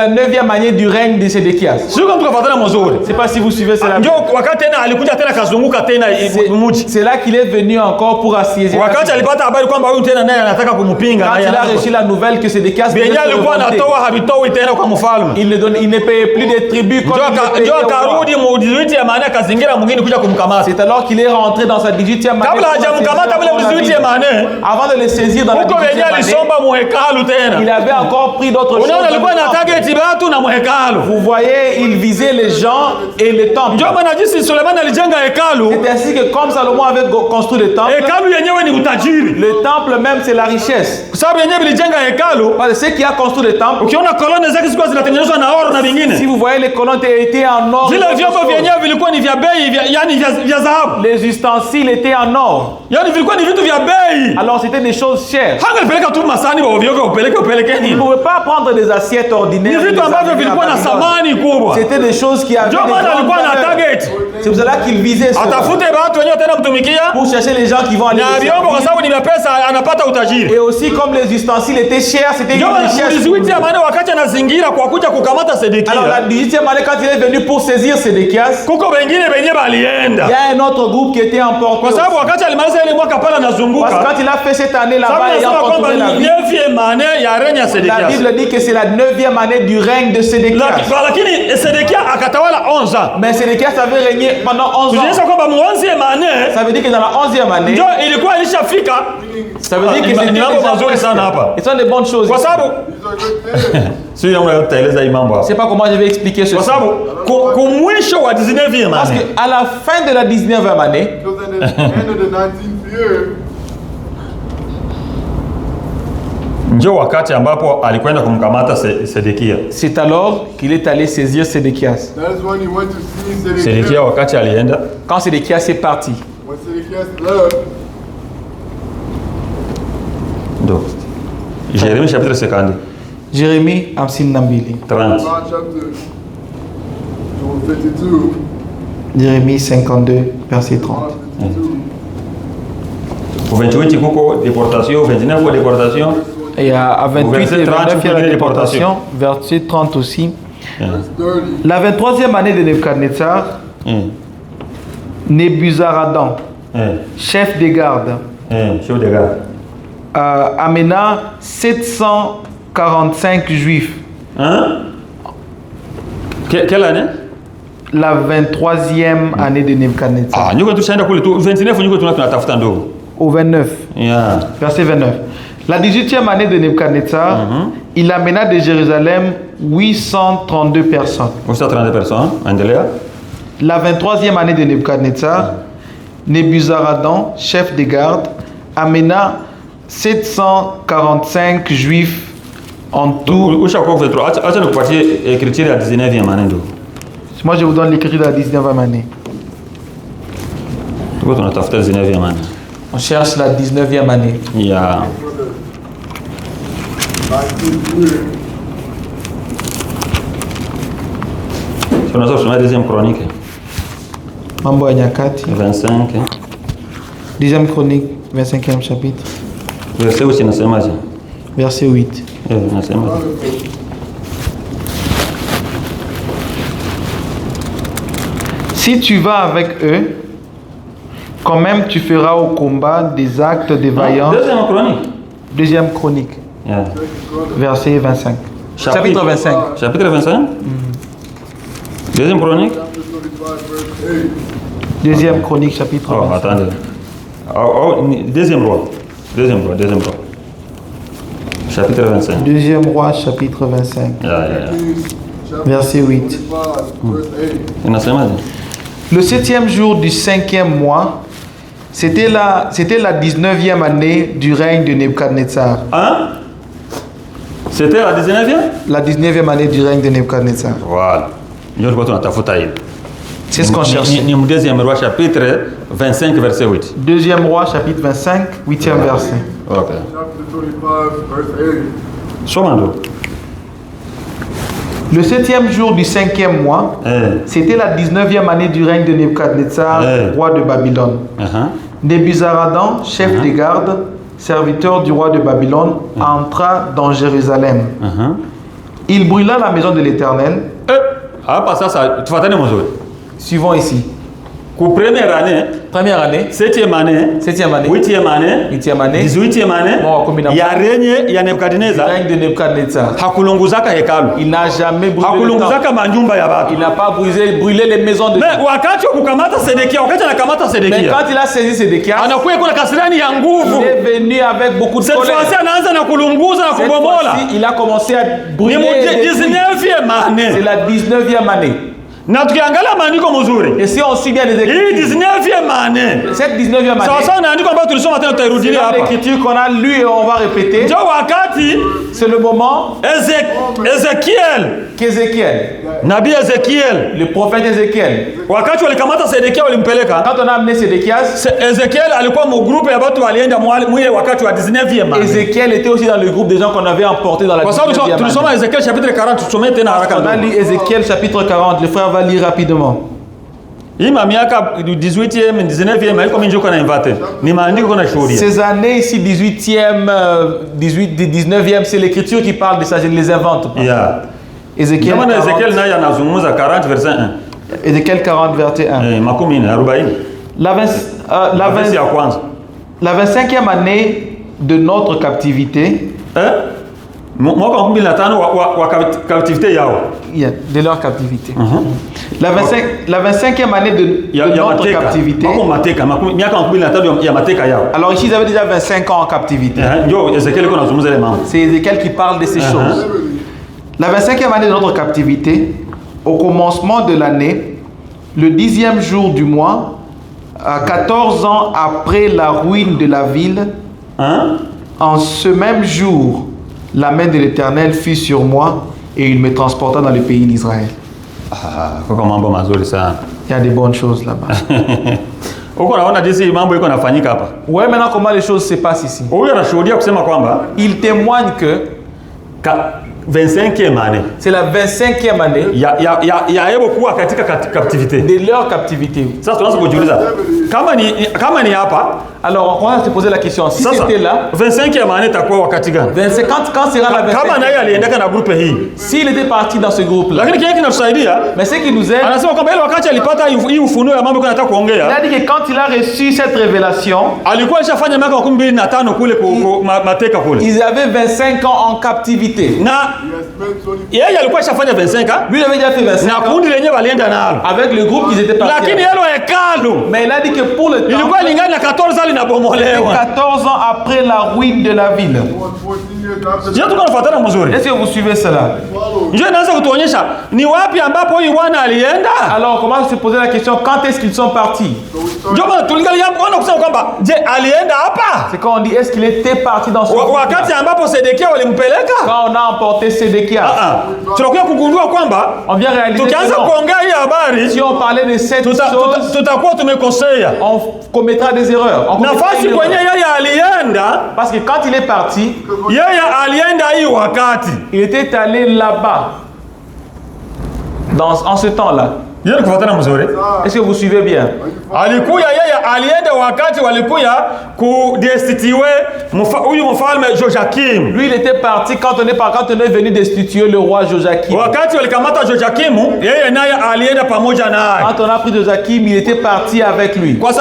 9e année du règne de Sédéchias. Sio kama tukafuatana mzuri. Je sais pas si vous suivez cela. Ndio wakati tena alikuja tena kazunguka tena mji. C'est là qu'il est venu encore pour assiéger. Wakati alipata habari kwamba huyu tena naye anataka kumpinga. Quand il a reçu la nouvelle que Sédéchias alikuwa anatoa habitoi tena kwa mfalme. Il ne payait plus de tribut comme ndio akarudi mu 18e année akazingira mwingine kuja kumkamata. C'est alors qu'il est rentré dans sa 18e année. Kabla hajamkamata bale 18e année, avant de le saisir dans la 18e année, alisomba mu hekalu tena. Il avait encore pris d'autres choses. Unaona alikuwa na target watu na mu hekalu. Vous voyez, il visait les gens et le temple. Ndio maana jinsi Suleiman alijenga hekalu. C'est ainsi que comme Salomon avait construit le temple. Hekalu yenyewe ni utajiri. Le temple même c'est la richesse. Parce que ceux qui a construit le temple, si vous voyez les colonnes étaient en or, les ustensiles étaient en or. Alors c'était des choses chères. Ils ne pouvaient pas prendre des assiettes ordinaires. C'était des choses qui avaient des grandes valeurs. C'est pour cela qu'ils visaient cela. Pour chercher les gens qui vont aller les servir. Et aussi comme les ustensiles étaient chers, c'était une richesse. Alors la 18e année, quand il est venu pour saisir Sédéchias, il y a un autre groupe qui était emporté. Parce que quand il a fait cette année là-bas, il a contourné la ville. La Bible dit que c'est la 9e année du règne de Sédéchias. Mais Sédéchias avait régné pendant 11 ans. Ça veut dire que dans la 11e année, ça veut dire que c'était et sont des bonnes choses. Je ne sais pas comment je vais expliquer ceci. Parce qu'à la fin de la 19e année, c'est alors qu'il est allé saisir Sédéchias. Quand Sédéchias est parti. Donc, Jérémie chapitre 50. Jérémie Amsin Nambili. 30. Jérémie 52, verset 30. Au 28, il y a déportation. Au 29, il y a déportation. Et à 28 et 29, il y a la déportation. Verset 30 aussi. La 23e année de Nebuchadnezzar, Nebuzaradan, chef des gardes, amena 745 juifs. Quelle année? La 23e année de Nebuchadnezzar. Au 29. Verset 29. La 18e année de Nebuchadnezzar, il amena de Jérusalem 832 personnes. 832 personnes. La 23e année de Nebuchadnezzar, Nebuzaradan, chef des gardes, amena 745 juifs en tout. Moi, je vous donne l'écriture de la 19e année. On cherche la 19e année. On a la deuxième chronique. Mambo Nyakati. 25. Deuxième chronique, 25e chapitre. Verset 8. Verset 8. Si tu vas avec eux, quand même tu feras au combat des actes de vaillance. Deuxième chronique. Deuxième chronique. Verset 25. Chapitre 25. Chapitre 25. Deuxième chronique. Deuxième chronique, chapitre 25. Attendez. Deuxième roi. Chapitre 25. Deuxième roi, chapitre 25. Verset 8. Le 7e jour du 5e mois, c'était la 19e année du règne de Nebuchadnezzar. Hein? C'était la 19e? La 19e année du règne de Nebuchadnezzar. Voilà. C'est ce qu'on cherche. Deuxième roi, chapitre 25, verset 8. Deuxième roi, chapitre 25, 8e verset. Ok. Somando. Le 7e jour du 5e mois, c'était la 19e année du règne de Nebuchadnezzar, roi de Babylone. Nebuzaradan, chef des gardes, serviteur du roi de Babylone, entra dans Jérusalem. Il brûla la maison de l'Éternel. Suivons ici. Première année, 7e année, 7e année, 8e année, 8e année, 18e année, il y a règne ya Nebukadnezar. Règne de Nebuchadnezzar. Hakulunguzaka hekalu. Il n'a jamais brûlé Hakulunguzaka manjumba ya watu. Il n'a pas brûlé les maisons de Dieu. Mais wakati kukamata Sedekia, wakati anakamata Sedekia. Mais quand il a saisi Sédéchias, anakuwa kuna kasirani ya nguvu. Il est venu avec beaucoup de colère. Cette fois-ci anaanza na kulunguza na kubomola. Il a commencé à brûler. C'est la 19e année. C'est la 19e année. Na tukiangalia maandiko mzuri. Et si on suit bien les Écritures. Hii 19e année. Cette 19e année. Sasa naandiko ambayo tulisoma tena tutairudia hapa. L'écriture qu'on a lu et on va répéter. Ndio wakati c'est le moment qu'Ézéchiel. Nabii Ezekiel. Le prophète Ézéchiel. Wakati walikamata Sedekia walimpeleka. Quand on a amené Sédéchias, Ezekiel alikuwa mu groupe ya watu walienda mwile wakati wa 19e année. Ézéchiel était aussi dans le groupe des gens qu'on avait emportés dans la 19e année. Tulisoma Ezekiel chapitre 40, tusomee tena haraka. On a lu Ézéchiel chapitre 40, le frère va lire rapidement. Ima miaka 18e 19e haiko mingi uko na invite. Ni maandiko kuna shuhudia. Ces années ici 18e 19e c'est l'écriture qui parle de ça, je ne les invente pas. Yeah. Ézéchiel 40. Ezekiel naye anazungumza 40 verset 1. Ézéchiel 40 verset 1. Makumi 40. La 25e année de notre captivité. Mwaka 2005 wa captivité yao. Yeah, de leur captivité. La 25e année de notre captivité. Alors ici, ils avaient déjà 25 ans en captivité. C'est Ézéchiel qui parle de ces choses. La 25e année de notre captivité, au commencement de l'année, le 10e jour du mois, 14 ans après la ruine de la ville, en ce même jour, la main de l'Éternel fut sur moi et il me transporta dans le pays d'Israël. Il y a des bonnes choses là-bas. Ouais, maintenant comment les choses se passent ici? Il témoigne que 25e année. C'est la 25e année. De leur captivité. Alors on va se poser la question. Si c'était là, 25e année takuwa wakati gani? Quand sera la 25e? Kama naye aliendaka na groupe hii. S'il était parti dans ce groupe là. Lakini kile kinatusaidia, mais ce qui nous aide, anasema kwamba ile wakati alipata hii ufunuo ya mambo anataka kuongea. Il a dit que quand il a reçu cette révélation, alikuwa alishafanya miaka 25 kule mateka kule. Ils avaient 25 ans en captivité. Na yeye alikuwa alishafanya 25 ans. Lui il avait déjà fait 25 ans. Na kundi lenyewe walienda nalo. Avec le groupe qu'ils étaient partis. Lakini yeye hekalu. Mais il a dit que pour le temps, ilikuwa lingana na 14 ans linabomolewa. 14 ans après la ruine de la ville. Est-ce que vous suivez cela? Alors comment se poser la question, quand est-ce qu'ils sont partis? C'est quand on dit est-ce qu'il était parti dans ce groupe? Quand on a emporté Sédéchias. On vient réaliser que si on parlait de cette chose, on commettra des erreurs. Parce que quand il est parti, il était allé là-bas en ce temps-là. Est-ce que vous suivez bien? Lui il était parti quand on est venu destituer le roi Joachim. Quand on a pris Joachim, il était parti avec lui. Parce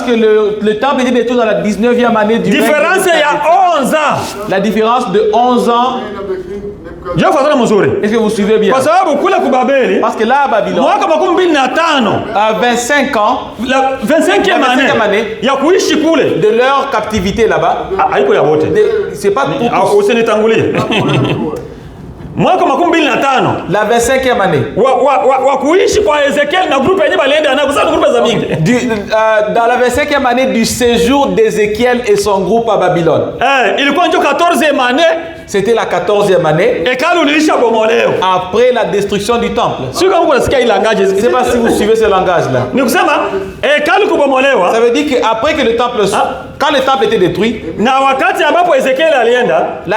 que le temple était détruit dans la 19e année du règne. La différence de 11 ans. Est-ce que vous suivez bien? Parce que là à Babylone, à 25 ans, la 25e année de leur captivité là-bas, c'est pas tout. La 25e année. Dans la 25e année du séjour d'Ézéchiel et son groupe à Babylone. C'était la 14e année. Après la destruction du temple. Je ne sais pas si vous suivez ce langage-là. Ça veut dire qu'après que le temple... Quand le temple était détruit, la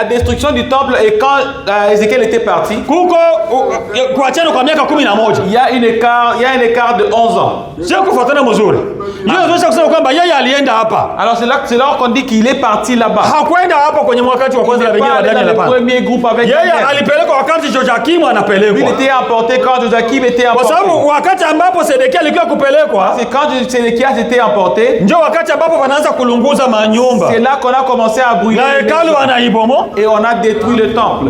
destruction du temple et quand Ézéchiel était parti, il y a un écart de 11 ans. Alors c'est là qu'on dit qu'il est parti là-bas. Il n'est pas allé dans le premier groupe avec lui. Il était emporté quand Joachim était emporté. C'est quand Sédéchias était emporté. C'est là qu'on a commencé à brûler et on a détruit le temple.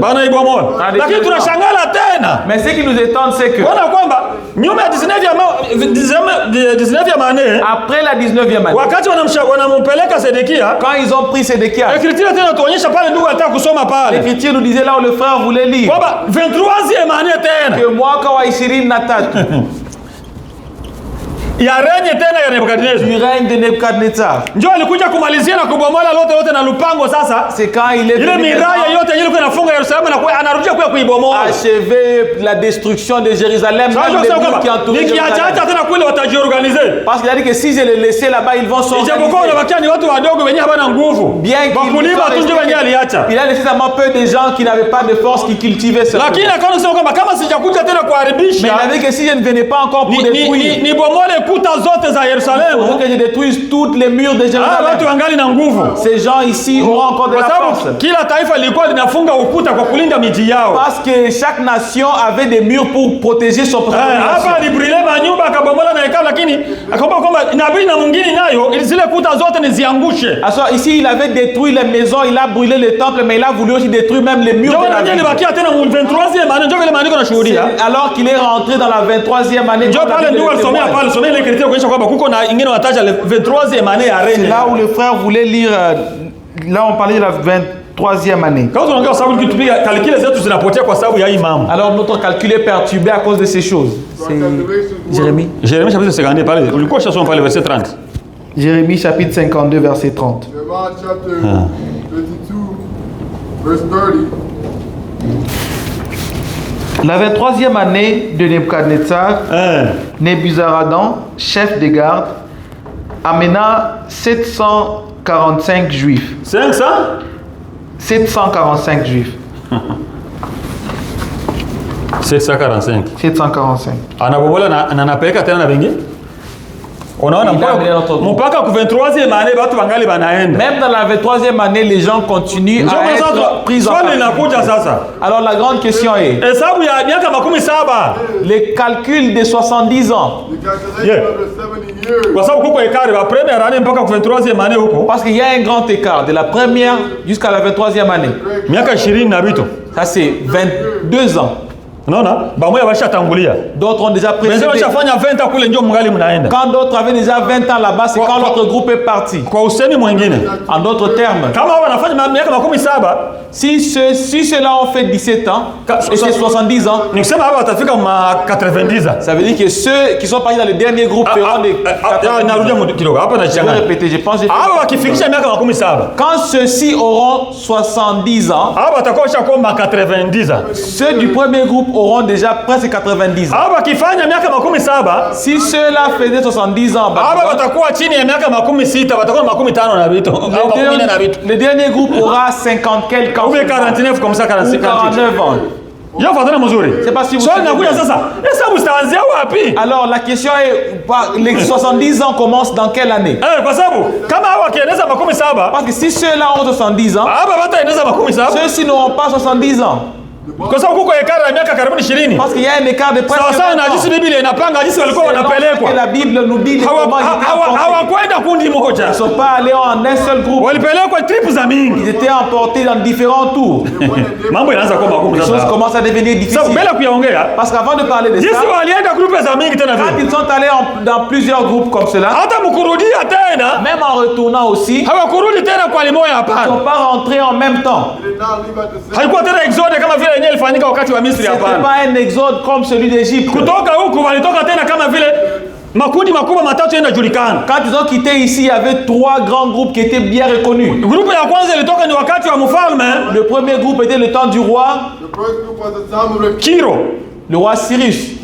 Mais ce qui nous étonne, c'est que Nyuma ya 19e année. Après la 19e année. Wakati wanampeleka Sedekia. Quand ils ont pris Sédéchia. Écriture tena tuonyesha pale ndugu alitaka kusoma pale. L'écriture nous disait là où le frère voulait lire. Kwamba 23e année tena. Que mwaka wa 23. Ya règne tena ya Nebukadnezar. Du règne de Nebuchadnezzar. Njoo alikuja kumalizia na kubomola lote na lupango sasa. C'est quand il est ile miraya yote ile ilikuwa inafunga Yerusalemu na anarudia kwa kuibomola. Achever la destruction de Jérusalem. Nikiacha tena kule watajiorganiser. Parce qu'il a dit que si je les laisse là-bas ils vont s'organiser. Ijapokuwa wanabakia ni watu wadogo wenye habana nguvu. Bien wakulima tu ndio wenye aliacha. Il a laissé seulement peu de gens qui n'avaient pas de force qui cultivaient ça. Lakini akaona sema kwamba kama sijakuja tena kuharibisha. Mais il avait que si je ne venais pas encore pour détruire. Ni bomole kuta zote za Yerusalemu. Pour que je détruise toutes les murs de Jérusalem. Watu wangali na nguvu. Ces gens ici ont encore de la force. Kila taifa lilikuwa linafunga ukuta kwa kulinda miji yao. Parce que chaque nation avait des murs pour protéger son propre nation. Hapa alibrile manyumba akabomola na hekalu lakini akaomba kwamba nabii na mwingine nayo zile kuta zote niziangushe. Alors ici il avait détruit les maisons, il a brûlé le temple mais il a voulu aussi détruire même les murs de la ville. Alors qu'il est rentré dans la 23e année. C'est là où le frère voulait lire. Là on parlait de la 23e année. Alors notre calcul est perturbé à cause de ces choses. C'est Jérémie. Jérémie chapitre 52, parlez verset 30. Jérémie chapitre 52 verset 30. Jeremiah chapter 52 verse 30. La 23e année de Nebuchadnezzar, Nebuzaradan, chef des gardes, amena 745 juifs. 500 745 juifs. 745. 745. Anabomola na anapeleka tena na wengine? Unaona mpaka ku 23e année watu wangali banaenda. Même dans la 23e année les gens continuent à être pris en captivité. Alors la grande question est hesabu ya miaka 17 les calculs de 70 ans. Kwa sababu kuko écart ba première année mpaka ku 23e année huko. Parce qu'il y a un grand écart de la première jusqu'à la 23e année. Miaka 20 na bitu. Ça c'est 22 ans. Non, bamoya bashatangulia. D'autres ont déjà précédé. Quand d'autres avaient déjà 20 ans là-bas, c'est quand l'autre groupe est parti. En d'autres termes, si ceux-là ont fait 17 ans et c'est 70 ans, ça veut dire que ceux qui sont partis dans le dernier groupe feront des 90 ans. Je vais répéter, je pense que quand ceux-ci auront 70 ans, ceux du premier groupe auront déjà presque 90 ans. Si ceux-là faisaient 70 ans, le dernier groupe aura 50 quelques ans. Ou 49 comme ça, 49 ans. C'est pas si vous alors la question est, les 70 ans commencent dans quelle année? Parce que si ceux-là ont 70 ans, ceux-ci n'auront pas 70 ans. Parce qu'il y a un écart de presque 20 ans. Et la Bible nous dit comment ils ne sont pas allés en un seul groupe. Ils étaient emportés dans différents tours. Les choses commencent à devenir difficiles. Parce qu'avant de parler de ça, quand ils sont allés dans plusieurs groupes comme cela, même en retournant aussi, ils ne sont pas rentrés en même temps. C'était pas un exode comme celui d'Égypte. Quand ils ont quitté ici, il y avait 3 grands groupes qui étaient bien reconnus. Le premier groupe était le temps du roi Kiro. Le roi Cyrus.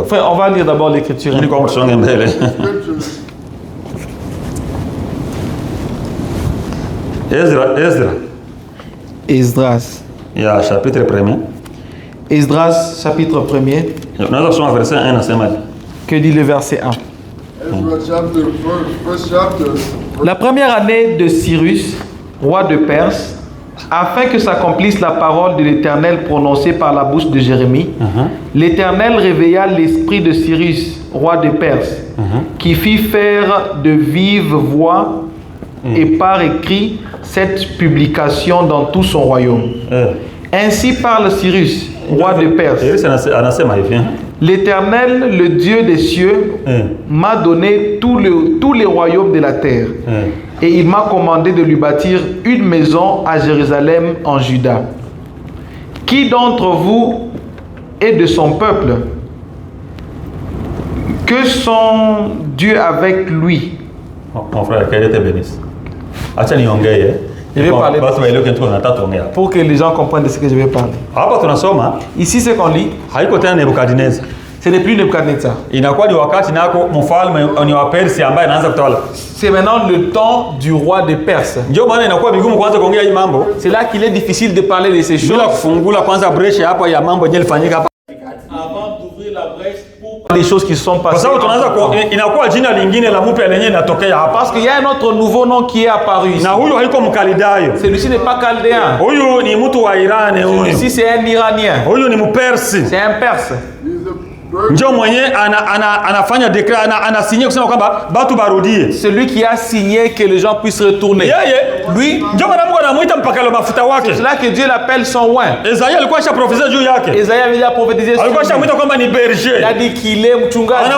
Frère, on va lire d'abord l'écriture. Esdras. Chapitre 1er. Esdras, chapitre 1er. Que dit le verset 1? La première année de Cyrus, roi de Perse, afin que s'accomplisse la parole de l'Éternel prononcée par la bouche de Jérémie, l'Éternel réveilla l'esprit de Cyrus, roi de Perse, qui fit faire de vive voix et par écrit cette publication dans tout son royaume. Ainsi parle Cyrus, roi de Perse. L'Éternel, le Dieu des cieux, m'a donné tous les royaumes de la terre. Et il m'a commandé de lui bâtir une maison à Jérusalem en Juda. Qui d'entre vous est de son peuple? Que son Dieu avec lui? Mon frère, qu'elle te bénisse. Je vais parler pour que les gens comprennent de ce que je vais parler. Ici, ce qu'on lit, ce n'est plus Nebuchadnezzar. C'est maintenant le temps du roi de Perse. C'est là qu'il est difficile de parler de ces choses. Avant d'ouvrir la brèche pour les choses qui sont passées. Parce qu'il y a un autre nouveau nom qui est apparu ici. Celui-ci n'est pas chaldéen. Celui-ci c'est un Iranien. C'est un Perse. Ndio mwenye anafanya décret anasigné kusema kwamba batu barudie. Celui qui a signé que les gens puissent retourner. Lui, ndio maana Mungu anamuita mpakalo mafuta wake. C'est là que Dieu l'appelle son oint. Esaïe alikuwa prophétisé juu yake. Esaïe avait déjà prophétisé sur lui. Alikuwa amuita kwamba ni berger. Il a dit qu'il est mchungaji.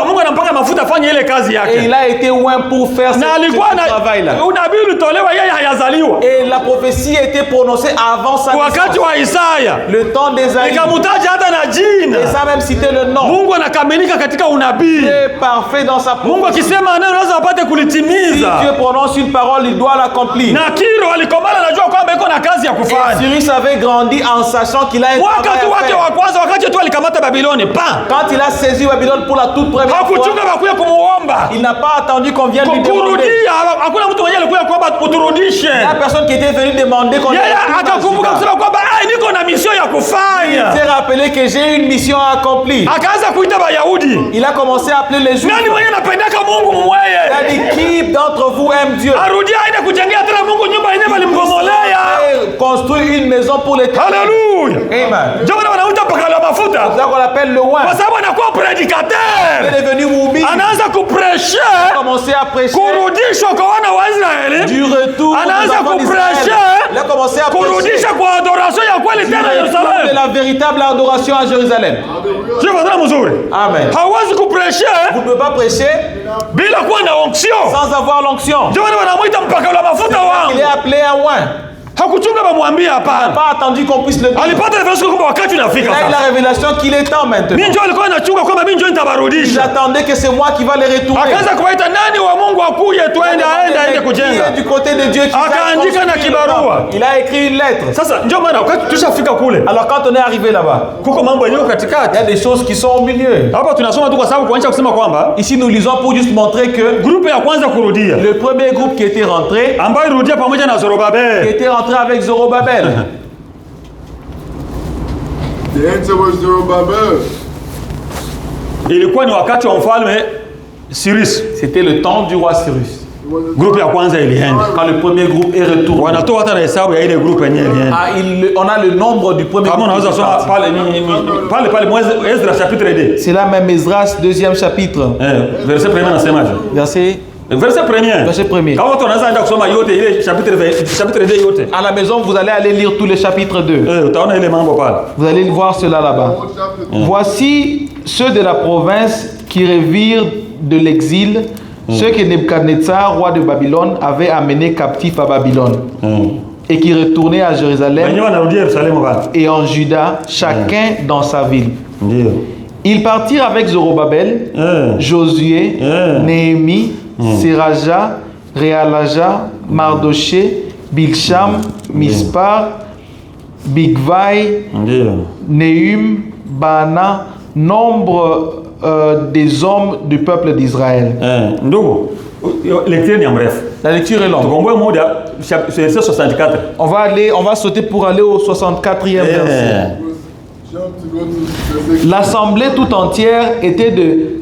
Mungu anampaka mafuta afanye ile kazi yake. Et il a été oint pour faire ce travail là. Unabii ulitolewa yeye hayazaliwa. Et la prophétie était prononcée avant sa naissance. Wakati wa Isaya. Le temps d'Esaïe. Ikamutaja hata na jina. Et ça même cité le nom. Mungu anakamilika katika unabii. Il est parfait dans sa prophétie. Mungu akisema neno lazima apate kulitimiza. Si Dieu prononce une parole, il doit l'accomplir. Na Kiro alikomala anajua kwamba iko na kazi ya kufanya. Cyrus avait grandi en sachant qu'il a un travail à faire. Wakati wake wa kwanza wakati tu alikamata Babiloni, quand il a saisi Babylone pour la toute première fois, hakuchunga bakuya kumuomba. Il n'a pas attendu qu'on vienne lui demander. Kurudia, hakuna mtu mwenye alikuwa kwamba uturudishe. La personne qui était venue demander qu'on akakumbuka kusema kwamba niko na mission ya kufanya. Il s'est rappelé que j'ai une mission à accomplir. Akaanza kuita Bayahudi. Il a commencé à appeler les Juifs. Nani mwenye anapendaka Mungu mweye? Il a dit qui d'entre vous aime Dieu? Arudia aende kujengea tena Mungu nyumba yenyewe walimgomolea. Construire une maison pour l'Éternel. Alléluia. Amen. Ndio maana wanaita mpakalo mafuta. C'est ça qu'on appelle le oint. Kwa sababu anakuwa prédicateur. Il est devenu mhubiri. Anaanza kuprêcher. Il a commencé à prêcher. Kurudishwa kwa wana wa Israeli. Du retour. Anaanza kuprêcher. Il a commencé à prêcher. Kurudisha kwa adoration ya kweli tena Yerusalemu. De la véritable adoration à Jérusalem. Je vais mzuri. Amen. Hawezi kuprêcher. Vous ne pouvez pas prêcher bila kuwa na onction. Sans avoir l'onction. Ndio maana wanamuita mpakalo mafuta wangu. Il est appelé un oint. Hakuchunga bamwambie hapana. Pas attendu qu'on puisse le dire. Alipata révélation kwamba wakati unafika sasa. Il a la révélation qu'il est temps maintenant. Mimi ndio alikuwa anachunga kwamba mimi ndio nitabarudisha. Il attendait que c'est moi qui va les retourner. Akaanza kuwaita nani wa Mungu akuje tuende aende kujenga. Du côté de Dieu qui akaandika na kibarua. Il a écrit une lettre. Sasa ndio maana wakati tushafika kule. Alors quand on est arrivé là-bas, kuko mambo yenyewe katikati. Il y a des choses qui sont au milieu. Hapa tunasoma tu kwa sababu kuonyesha kusema kwamba ici nous lisons pour juste montrer que groupe ya kwanza kurudia. Le premier groupe qui était rentré, ambaye rudia pamoja na Zorobabel. Qui était rentré avec Zorobabel. The answer was Zerubbabel. Ilikuwa ni wakati wa mfalme Cyrus. C'était le temps du roi Cyrus. Groupe ya kwanza ilienda. Quand le premier groupe est retourné. Wanatoa hata hesabu ya ile groupe yenyewe ilienda. On a le nombre du premier groupe. Kama unaweza soma pale Esdras chapitre 2. C'est là même Esdras deuxième chapitre. Verset 1 nasemaje? Verset 1. Verset 1. Kama watu wanaanza kusoma yote ile chapitre 2 yote. À la maison vous allez aller lire tous les chapitres 2. Utaona ile mambo pale. Vous allez voir cela là-bas. Voici ceux de la province qui revirent de l'exil, ceux que Nebuchadnezzar, roi de Babylone, avait amenés captifs à Babylone. Et qui retournaient à Jérusalem et en Juda, chacun dans sa ville. Ils partirent avec Zorobabel, Josué, Néhémie, Seraja, Réalaja, Mardoché, Bilsham, Mispar, Bigvai, Nehum, Bana, nombre des hommes du peuple d'Israël. La lecture est longue. On va sauter pour aller au 64e verset. L'assemblée tout entière était de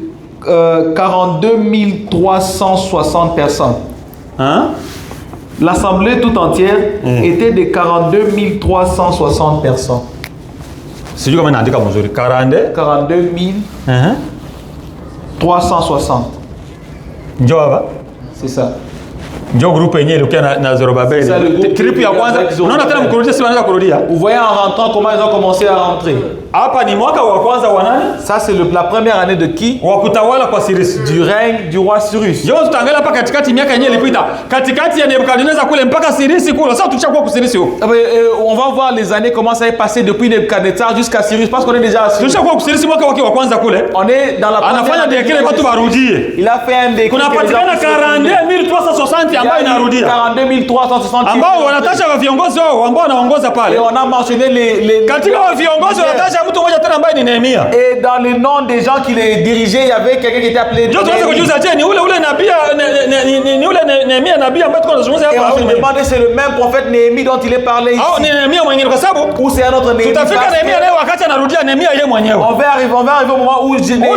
42 360 personnes. Hein? L'assemblée tout entière était de 42 360 personnes. C'est du comme on a dit comme aujourd'hui 42 360. Java. C'est ça. Ndio groupe yenyewe ilikuwa na Zorobabeli. Trip ya kwanza. Unaona tena mkurudia si wanaanza kurudia. Vous voyez en rentrant comment ils ont commencé à rentrer. Hapa ni mwaka wa kwanza wa nani? Ça c'est la première année de qui? Wa kutawala kwa Cyrus. Du règne du roi Cyrus. Ndio tutaangalia hapa katikati miaka yenyewe ilipita. Katikati ya Nebukadnezar kule mpaka Cyrus kule. Sasa tulishakuwa ku Cyrus huko. On va voir les années comment ça est passé depuis Nebukadnezar jusqu'à Cyrus parce qu'on est déjà à Cyrus. Tulishakuwa ku Cyrus mwaka wa kwanza kule. On est dans la anafanya dekret watu barudie. Il a fait un décret. Kuna patikana 42360 ambayo inarudia. 42360 ambao wanataja wa viongozi wao ambao wanaongoza pale. Et on a mentionné les katika wa viongozi wanataja mtu mmoja tena ambaye ni Nehemia. Et dans les noms des gens qui les dirigeaient, il y avait quelqu'un qui était appelé Ndio tuanze kujuza je ni ule nabii ni ule Nehemia nabii ambaye tunazungumza hapa. On se demandait c'est le même prophète Néhémie dont il est parlé ici. Au ni Nehemia mwingine kwa sababu ou c'est un autre Néhémie. Tutafika Nehemia leo wakati anarudia Nehemia yeye mwenyewe. On va arriver au moment où Néhémie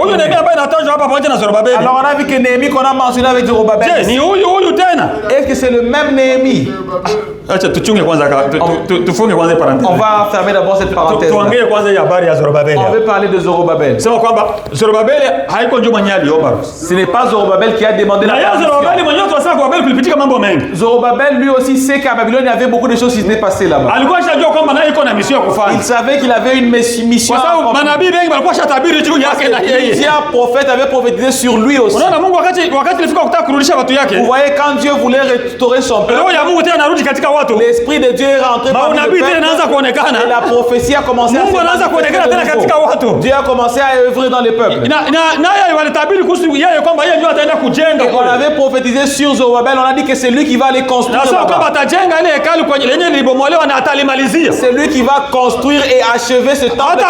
huyu Nehemia ambaye anatajwa hapa pamoja na Zorobabeli. Alors on a vu que Néhémie qu'on a mentionné avec Zorobabel. Je ni huyu tena. Est-ce que c'est le même Néhémie? Acha tuchunge kwanza tufunge kwanza parenthèse. On va fermer d'abord cette parenthèse. Tuongee kwanza ya habari ya Zorobabel. On veut parler de Zorobabel. Sema kwamba Zorobabel haiko ndio mwenye aliomba. Ce n'est pas Zorobabel qui a demandé la permission. Zorobabel mwenyewe tunasema kwa Babel kulipitika mambo mengi. Zorobabel lui aussi sait qu'à Babylone il y avait beaucoup de choses qui s'étaient passées là-bas. Alikuwa anajua kwamba naye iko na mission ya kufanya. Il savait qu'il avait une mission. Kwa sababu manabii wengi walikuwa shatabiri juu yake na yeye. Plusieurs prophètes avaient prophétisé sur lui aussi. Unaona Mungu wakati ilifika kutaka kurudisha watu yake. Vous voyez quand Dieu voulait restaurer son peuple. Roho ya Mungu tena anarudi katika watu. L'esprit de Dieu est rentré dans le peuple. Et la prophétie a commencé à se manifester. Dieu a commencé à œuvrer dans les peuples. Et on avait prophétisé sur Zorobabel, on a dit que c'est lui qui va les construire. C'est lui qui va construire et achever ce temple.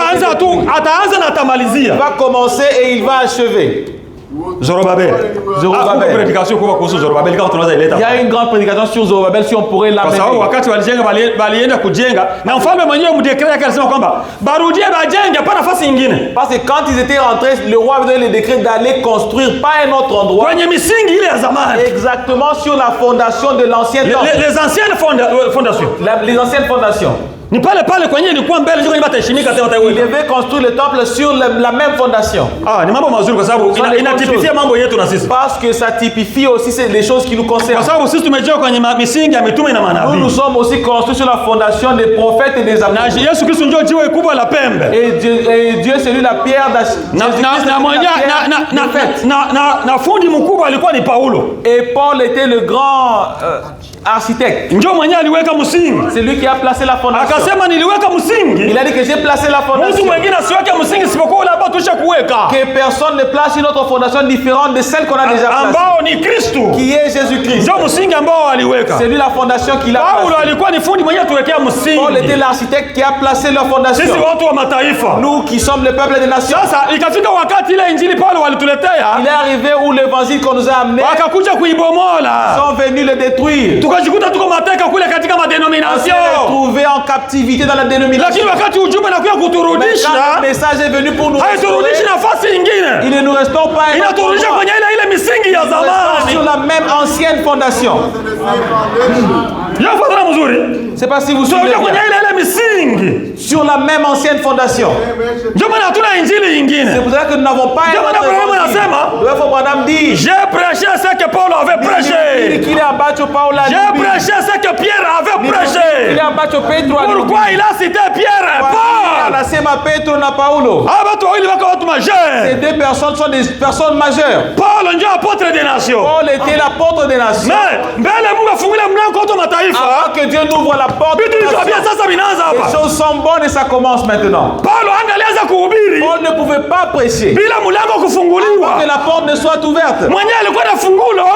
Il va commencer et il va achever. Zorobabel. Il y a une grande prédication sur Zorobabel si on pourrait l'amener. Parce que quand ils étaient rentrés, le roi avait donné le décret d'aller construire pas un autre endroit. Exactement sur la fondation de l'ancien temple. Les anciennes fondations. Les anciennes fondations. Il devait construire le temple sur la même fondation. Parce que ça typifie aussi les choses qui nous concernent. Nous sommes aussi construits sur la fondation des prophètes et des apôtres. Et Dieu c'est lui la pierre et Paul était le grand architecte. C'est lui qui a placé la fondation. Il a dit que j'ai placé la fondation. Que personne ne place une autre fondation différente de celle qu'on a déjà placée. Qui est Jésus-Christ. C'est lui la fondation qu'il a placée. Paul était l'architecte qui a placé la fondation. Nous qui sommes le peuple des nations. Il est arrivé où l'évangile qu'on nous a amené, sont venus le détruire. On s'est retrouvé en captivité dans la dénomination. Mais quand le message est venu pour nous restaurer, il ne nous restons pas sur la même ancienne fondation. C'est pas si vous souvenez sur la même ancienne fondation. C'est pour ça que nous n'avons pas j'ai prêché ce que Paul avait prêché. J'ai prêché ce que Pierre avait prêché. Pourquoi il a cité Pierre et Paul? Ces deux personnes sont des personnes majeures. Paul apôtre des nations. Paul était l'apôtre des nations. Avant que Dieu n'ouvre la porte des nations, les choses sont bonnes et ça commence maintenant. Paul ne pouvait pas prêcher avant que la porte ne soit ouverte.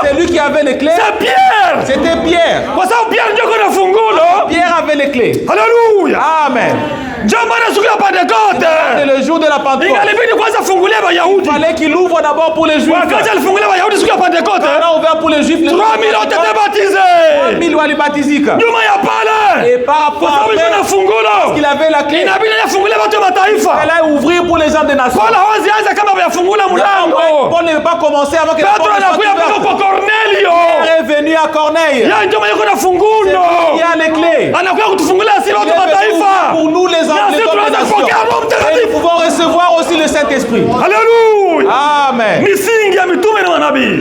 C'est lui qui avait les clés. C'était Pierre. Pierre avait les clés. Alléluia. Amen. C'est le jour de la Pentecôte. Il fallait qu'il ouvre d'abord pour les Juifs. On a ouvert pour les Juifs. 3000 ont été baptisés. 3000 ont été baptisés. Et par rapport à parce qu'il avait la clé, il fallait ouvrir pour les gens des nations. Paul ne veut pas commencer avant que la porte soit ouverte. Pierre est venu à Corneille. Il a les clés. Pour nous les hommes des nations. Et nous pouvons recevoir aussi le Saint-Esprit. Alléluia. Amen. misingi ya mitume na manabii.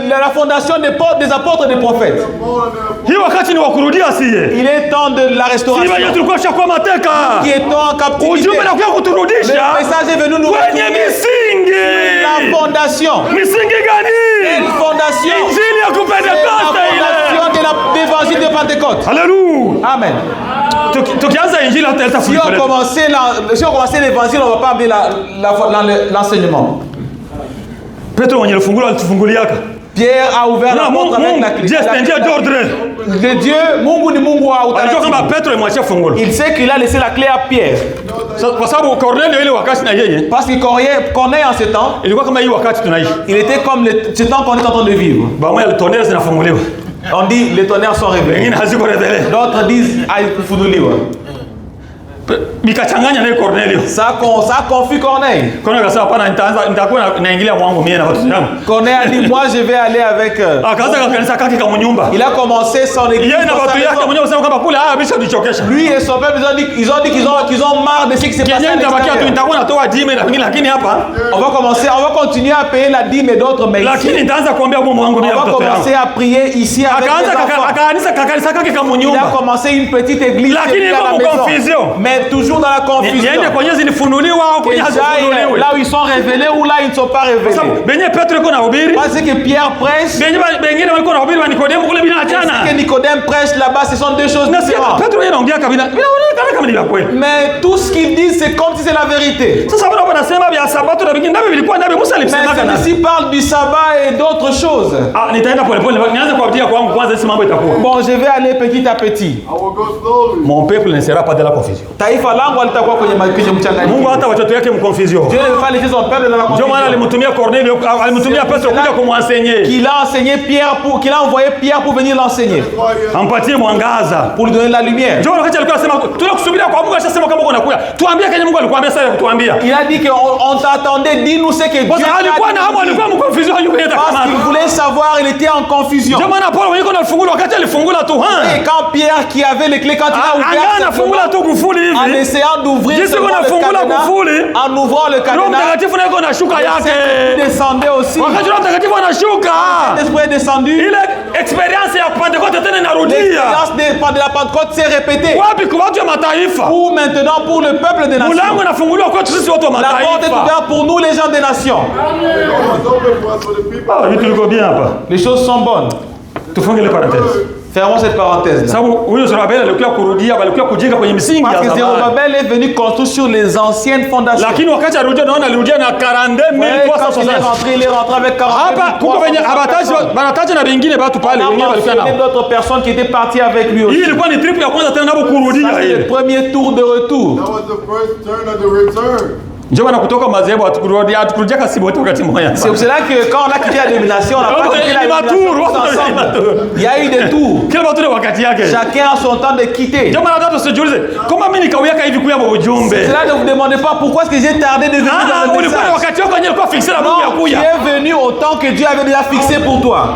La fondation des apôtres et des prophètes. Hii wakati ni wa kurudia siye. Il est temps de la restauration. Si tulikuwa shakwa mateka. Qui est en captivité. Ujumbe na kuturudisha. Le message est venu nous kwenye misingi. La fondation. Misingi gani? Quelle fondation? Injili ya Pentecoste ile. La fondation de l'évangile de Pentecôte. Alléluia. Amen. Tukianza injili hata si on commençait l'évangile, on va pas amener l'enseignement. Petro mwenye alifungula alitufunguliaka. Pierre a ouvert la porte avec la clé. Dieu c'est un Dieu d'ordre. Le Dieu, Mungu ni Mungu wa utaratibu. Kama Petro mwachia fungulo. Il sait qu'il a laissé la clé à Pierre. Kwa sababu Cornelio ile wakati na yeye. Parce que Corneille en ce temps, ilikuwa kama hii wakati tunaishi. Il était comme ce temps qu'on est en train de vivre. Ba moi le tonnerre zinafunguliwa. On dit les tonnerres sont révélés. D'autres disent haikufunuliwa. Mikachanganya na Cornelio. Ça confie Corneille. Corneille akasema hapana nitakuwa naingilia mwangu mimi na watu wangu. Corneille a dit moi je vais aller avec akaanza kanisa kake kama nyumba. Il a commencé son église. Yeye na watu yake mwenyewe wasema kama kule bisha tuchokesha. Lui et son peuple ils ont dit qu'ils ont marre de ce qui s'est passé. Nitakuwa natoa dime lakini hapa on va continuer à payer la dime et d'autres mais lakini nitaanza kuambia Mungu wangu mimi na watoto wangu. On va commencer à prier ici avec akaanza kake kama nyumba. Il a commencé une petite église lakini iko confusion. Toujours dans la confusion. Là où ils sont révélés ou là ils ne sont pas révélés. Parce que Pierre prêche. Ce que Nicodème prêche là-bas, ce sont deux choses différentes. Mais tout ce qu'ils disent, c'est comme si c'est la vérité. Mais ici parle du sabbat et d'autres choses. Bon, je vais aller petit à petit. Mon peuple ne sera pas de la confusion. Mungu hata watoto yake mconfusion. Dieu ne veut pas laisser son peuple dans la confusion. Ndio maana alimtumia Cornelio, alimtumia Petro kuja kumwenseigner. Qu'il a enseigné Pierre qu'il a envoyé Pierre pour venir l'enseigner. Ampatie mwangaza. Pour lui donner la lumière. Ndio wakati alikuwa anasema tunakusubiria kwa Mungu ashasema kama uko nakuja. Tuambie kile Mungu alikwambia sasa kutuambia. Il a dit que on t'attendait, dis-nous ce que Dieu a dit. Alikuwa na hamu, alikuwa mconfusion yeye kama. Parce qu'il voulait savoir, il était en confusion. Ndio maana Paulo yuko na fungulo wakati alifungula tu Et quand Pierre qui avait les clés quand il a ouvert anafungula tu kufuli hivi. En essayant d'ouvrir en ouvrant le cadenas, descendait aussi. L'Esprit est descendu. L'expérience de la Pentecôte s'est répétée. Ou maintenant pour le peuple des nations. La porte est ouverte pour nous les gens des nations. Les choses sont bonnes. Fermons cette parenthèse. Parce que Zérubabel est venu construire sur les anciennes fondations. Quand il est rentré avec 42 000. Il y a d'autres personnes qui étaient parties avec lui aussi. C'est le premier tour de retour. C'est pour cela que quand on a quitté la domination, on n'a pas quitté la domination ensemble. Il y a eu des tours. Chacun a son temps de quitter. C'est cela ne vous demandez pas pourquoi est-ce que j'ai tardé de venir dans le message. Non, tu es venu au temps que Dieu avait déjà fixé pour toi.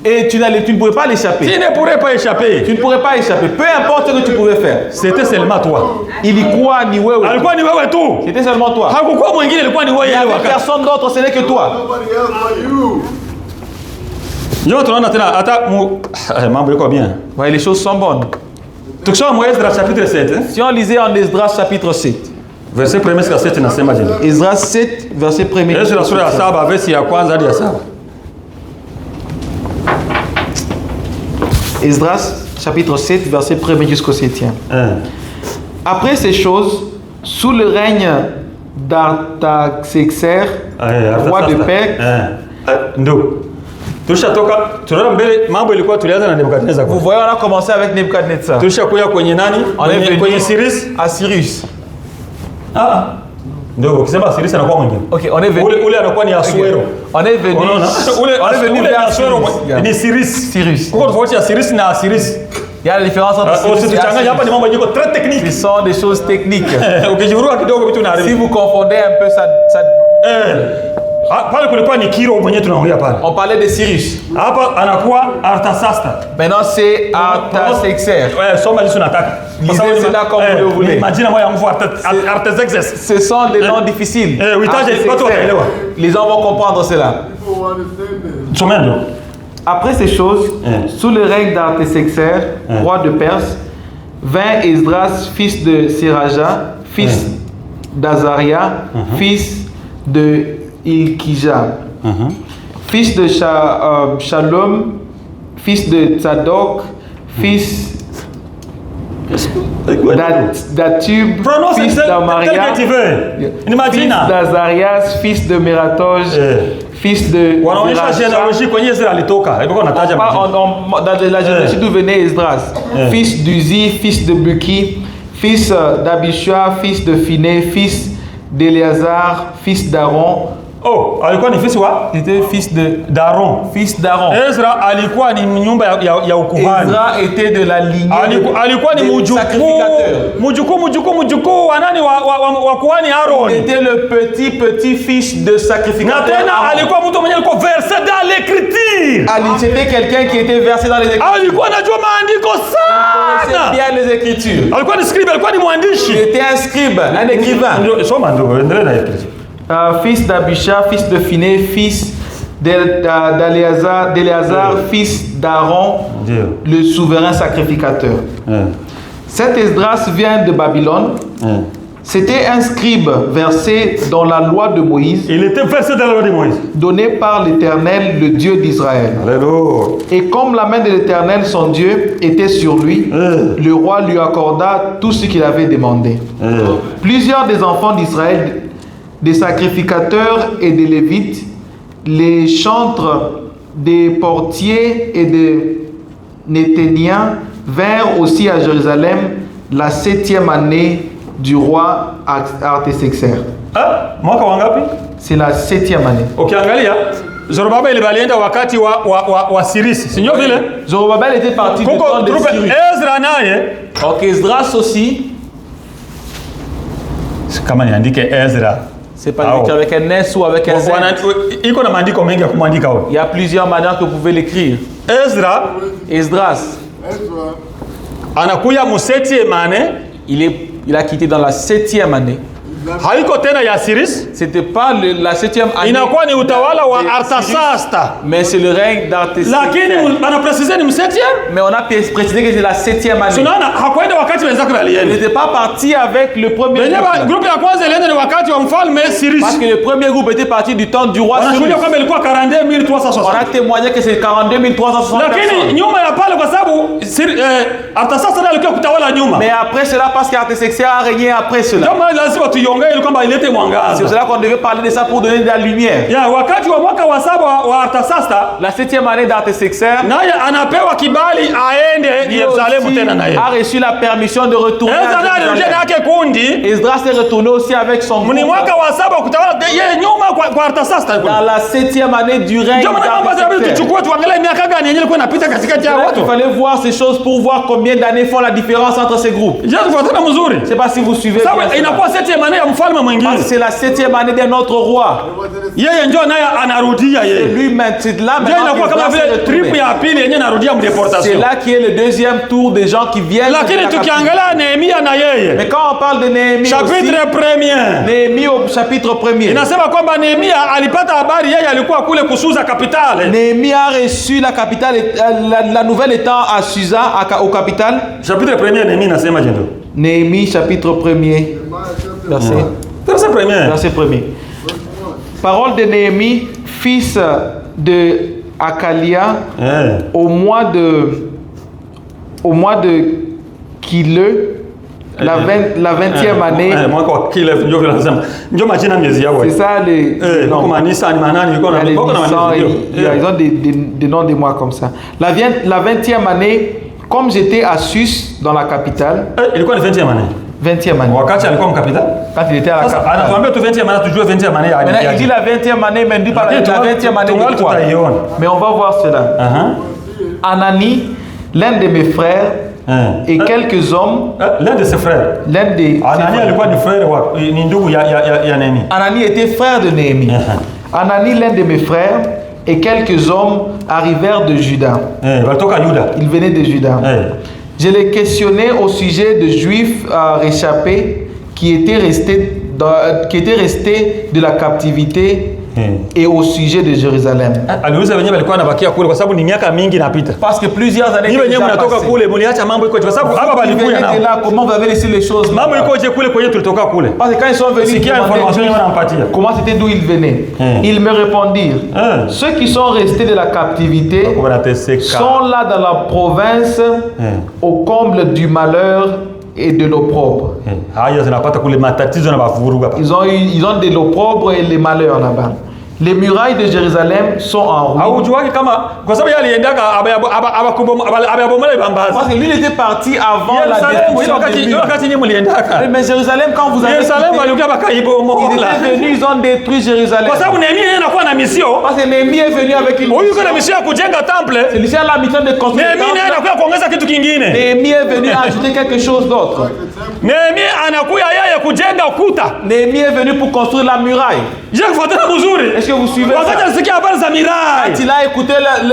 Et tu ne pouvais pas l'échapper. Tu ne pourrais pas échapper. Tu ne pourrais pas échapper. Peu importe ce que tu pouvais faire. C'était seulement toi. Il y quoi ni wewe. C'était seulement toi. Il n'y avait personne d'autre, ce n'est que toi. Ouais, les choses sont bonnes. Si on lisait en Esdras chapitre 7. Verset 1 jusqu'à 7 nasema je. Esdras 7 verset 1. Yesu na sura ya 7 verse ya kwanza hadi ya 7. Esdras chapitre 7 verset 1 jusqu'au 7e. Après ces choses, sous le règne d'Artaxerxès, roi de Perse, vous voyez, on a commencé avec Nebuchadnezzar. On est venu à Cyrus. Ok, on est venu. On est venu vers Cyrus. Il y a la différence entre Cyrus et Cyrus. Ce sont des choses techniques. Si vous confondez un peu ça. Pale kulikuwa ni Kiro mwenye tunaongea pale. On parlait de Cyrus. Hapa anakuwa Artasasta. Maintenant c'est Artaxerxès. Ouais, soma lissu nataka. Lisez cela comme vous le voulez. Majina moya nguvu Artaxerxès. Ce sont des noms difficiles. Les gens vont comprendre cela. Après ces choses, sous le règne d'Artaxerxès, roi de Perse, vint Esdras, fils de Seraja, fils d'Azaria, fils de Ilkija, fils de Shalom, fils de Tzadok, fils d'Atub, fils d'Amaria, fils d'Azarias, fils de Mératoj, fils de dans la généalogie d'où venait Esdras, fils d'Uzi, fils de Buki, fils d'Abishua, fils de Phiné, fils d'Éléazar, fils d'Aaron. Oh, alikuwa ni fils wa? C'était fils d'Aaron. Fils d'Aaron. Ezra alikuwa ni nyumba ya ukuhani. Ezra était de la lignée alikuwa ni mjukuu wa nani wa kuhani Aaron. Il était le petit-fils de sacrificateur. Na tena alikuwa mtu mwenye alikuwa versé dans l'écriture. C'était quelqu'un qui était versé dans les écritures. Alikuwa anajua maandiko sana. Il connaissait bien les écritures. Alikuwa ni scribe, alikuwa ni mwandishi. Il était un scribe, un écrivain. Soma ndio endelee na écriture. Fils d'Abisha, fils de Phiné, fils d'Éléazar, fils d'Aaron, le souverain sacrificateur. Cet Esdras vient de Babylone. C'était un scribe versé dans la loi de Moïse. Il était versé dans la loi de Moïse. Donné par l'Éternel, le Dieu d'Israël. Et comme la main de l'Éternel, son Dieu, était sur lui, le roi lui accorda tout ce qu'il avait demandé. Plusieurs des enfants d'Israël, des sacrificateurs et des lévites, les chantres, des portiers et des Néthéniens vinrent aussi à Jérusalem la 7e année du roi Artaxerxès. C'est la 7e année. Ukiangalia Zorobabel alienda wakati wa Cyrus. Sinyo vile? Zorobabel était parti du temps de Cyrus. Ezra naye. Donc Esdras aussi. Kama niandike Ezra. C'est pas écrit avec un S ou avec un Z. Il y a plusieurs manières que vous pouvez l'écrire. Esdras. Anakuya mu 7e année. Il a quitté dans la 7e année. Haiko tena ya Cyrus. C'était pas la 7e année. Inakuwa ni utawala wa Artasasta. Mais c'est le règne d'Artaxerxès. Lakini bana préciser ni 7e. Mais on a précisé que c'est la 7e année. Sunana hakwenda wakati wenzake walienda. Il n'était pas parti avec le premier groupe ya kwanza ilienda ni wakati wa mfalme Cyrus. Parce que le premier groupe était parti du temps du roi Cyrus. Kama ilikuwa 42360. On a témoigné que c'est 42360. Lakini nyuma ya pale kwa sababu Artasasta ndiye alikuwa kutawala nyuma. Mais après cela parce qu'Artaxerxès a régné après cela. Kama lazima tuiongee ili kwamba ilete mwangaza. C'est pour cela qu'on devait parler de ça pour donner de la lumière. Ya wakati wa mwaka wa 7 wa Artasasta, la 7e année d'Artaxerxès, naye anapewa kibali aende Yerusalemu tena naye. A reçu la permission de retourner à Jérusalem. Esdras est retourné aussi avec son groupe. Ni mwaka wa 7 kutawala yeye nyuma kwa Artasasta. Dans la 7e année du règne d'Artaxerxès. Il fallait voir ces choses pour voir combien d'années font la différence entre ces groupes. Je ne sais pas si vous suivez bien. C'est la 7e année de notre roi. C'est lui maintenant. C'est là qui est le deuxième tour des gens qui viennent. Mais quand on parle de Néhémie, chapitre 1er. Néhémie au chapitre 1er. Néhémie a reçu la capitale, la nouvelle étant à Susa, au capital. Chapitre 1er, Néhémie nasema jendo. Néhémie chapitre 1er. Verset 1er. Parole de Néhémie, fils de Akalia, au mois de Kileu, la 20e année. C'est ça les noms. Ils ont des noms de mois comme ça. La 20e année, comme j'étais à Sus, dans la capitale. Il est quoi la 20e année? 20e année. Quand il était à la capitale. Maintenant, il dit la 20e année, mais il dit pas la 20e année de quoi? Mais on va voir cela. Anani, l'un de mes frères, et quelques hommes. L'un de ses frères. Anani était frère de Néhémie. Anani, l'un de mes frères, et quelques hommes arrivèrent de Juda. Ils venaient de Juda. Je les questionnais au sujet de Juifs réchappés qui étaient restés de la captivité et au sujet de Jérusalem. Parce que plusieurs années déjà passé. Comment vous avez laissé les choses là? Parce que quand ils sont venus, comment c'était d'où ils venaient? Ils me répondirent, ceux qui sont restés de la captivité sont là dans la province au comble du malheur et de l'opprobre. Ils ont de l'opprobre et les malheurs là-bas. Les murailles de Jérusalem sont en ruine. Parce que lui il était parti avant la destruction des murs. Mais Jérusalem, quand vous avez quitté, ils étaient venus, ils ont détruit Jérusalem. Parce que Néhémie est venu avec une mission. C'est lui qui a la mission de construire le temple. Néhémie est venu ajouter quelque chose d'autre. Néhémie est venu pour construire la muraille. Est-ce que vous suivez ça? Quand il a écouté la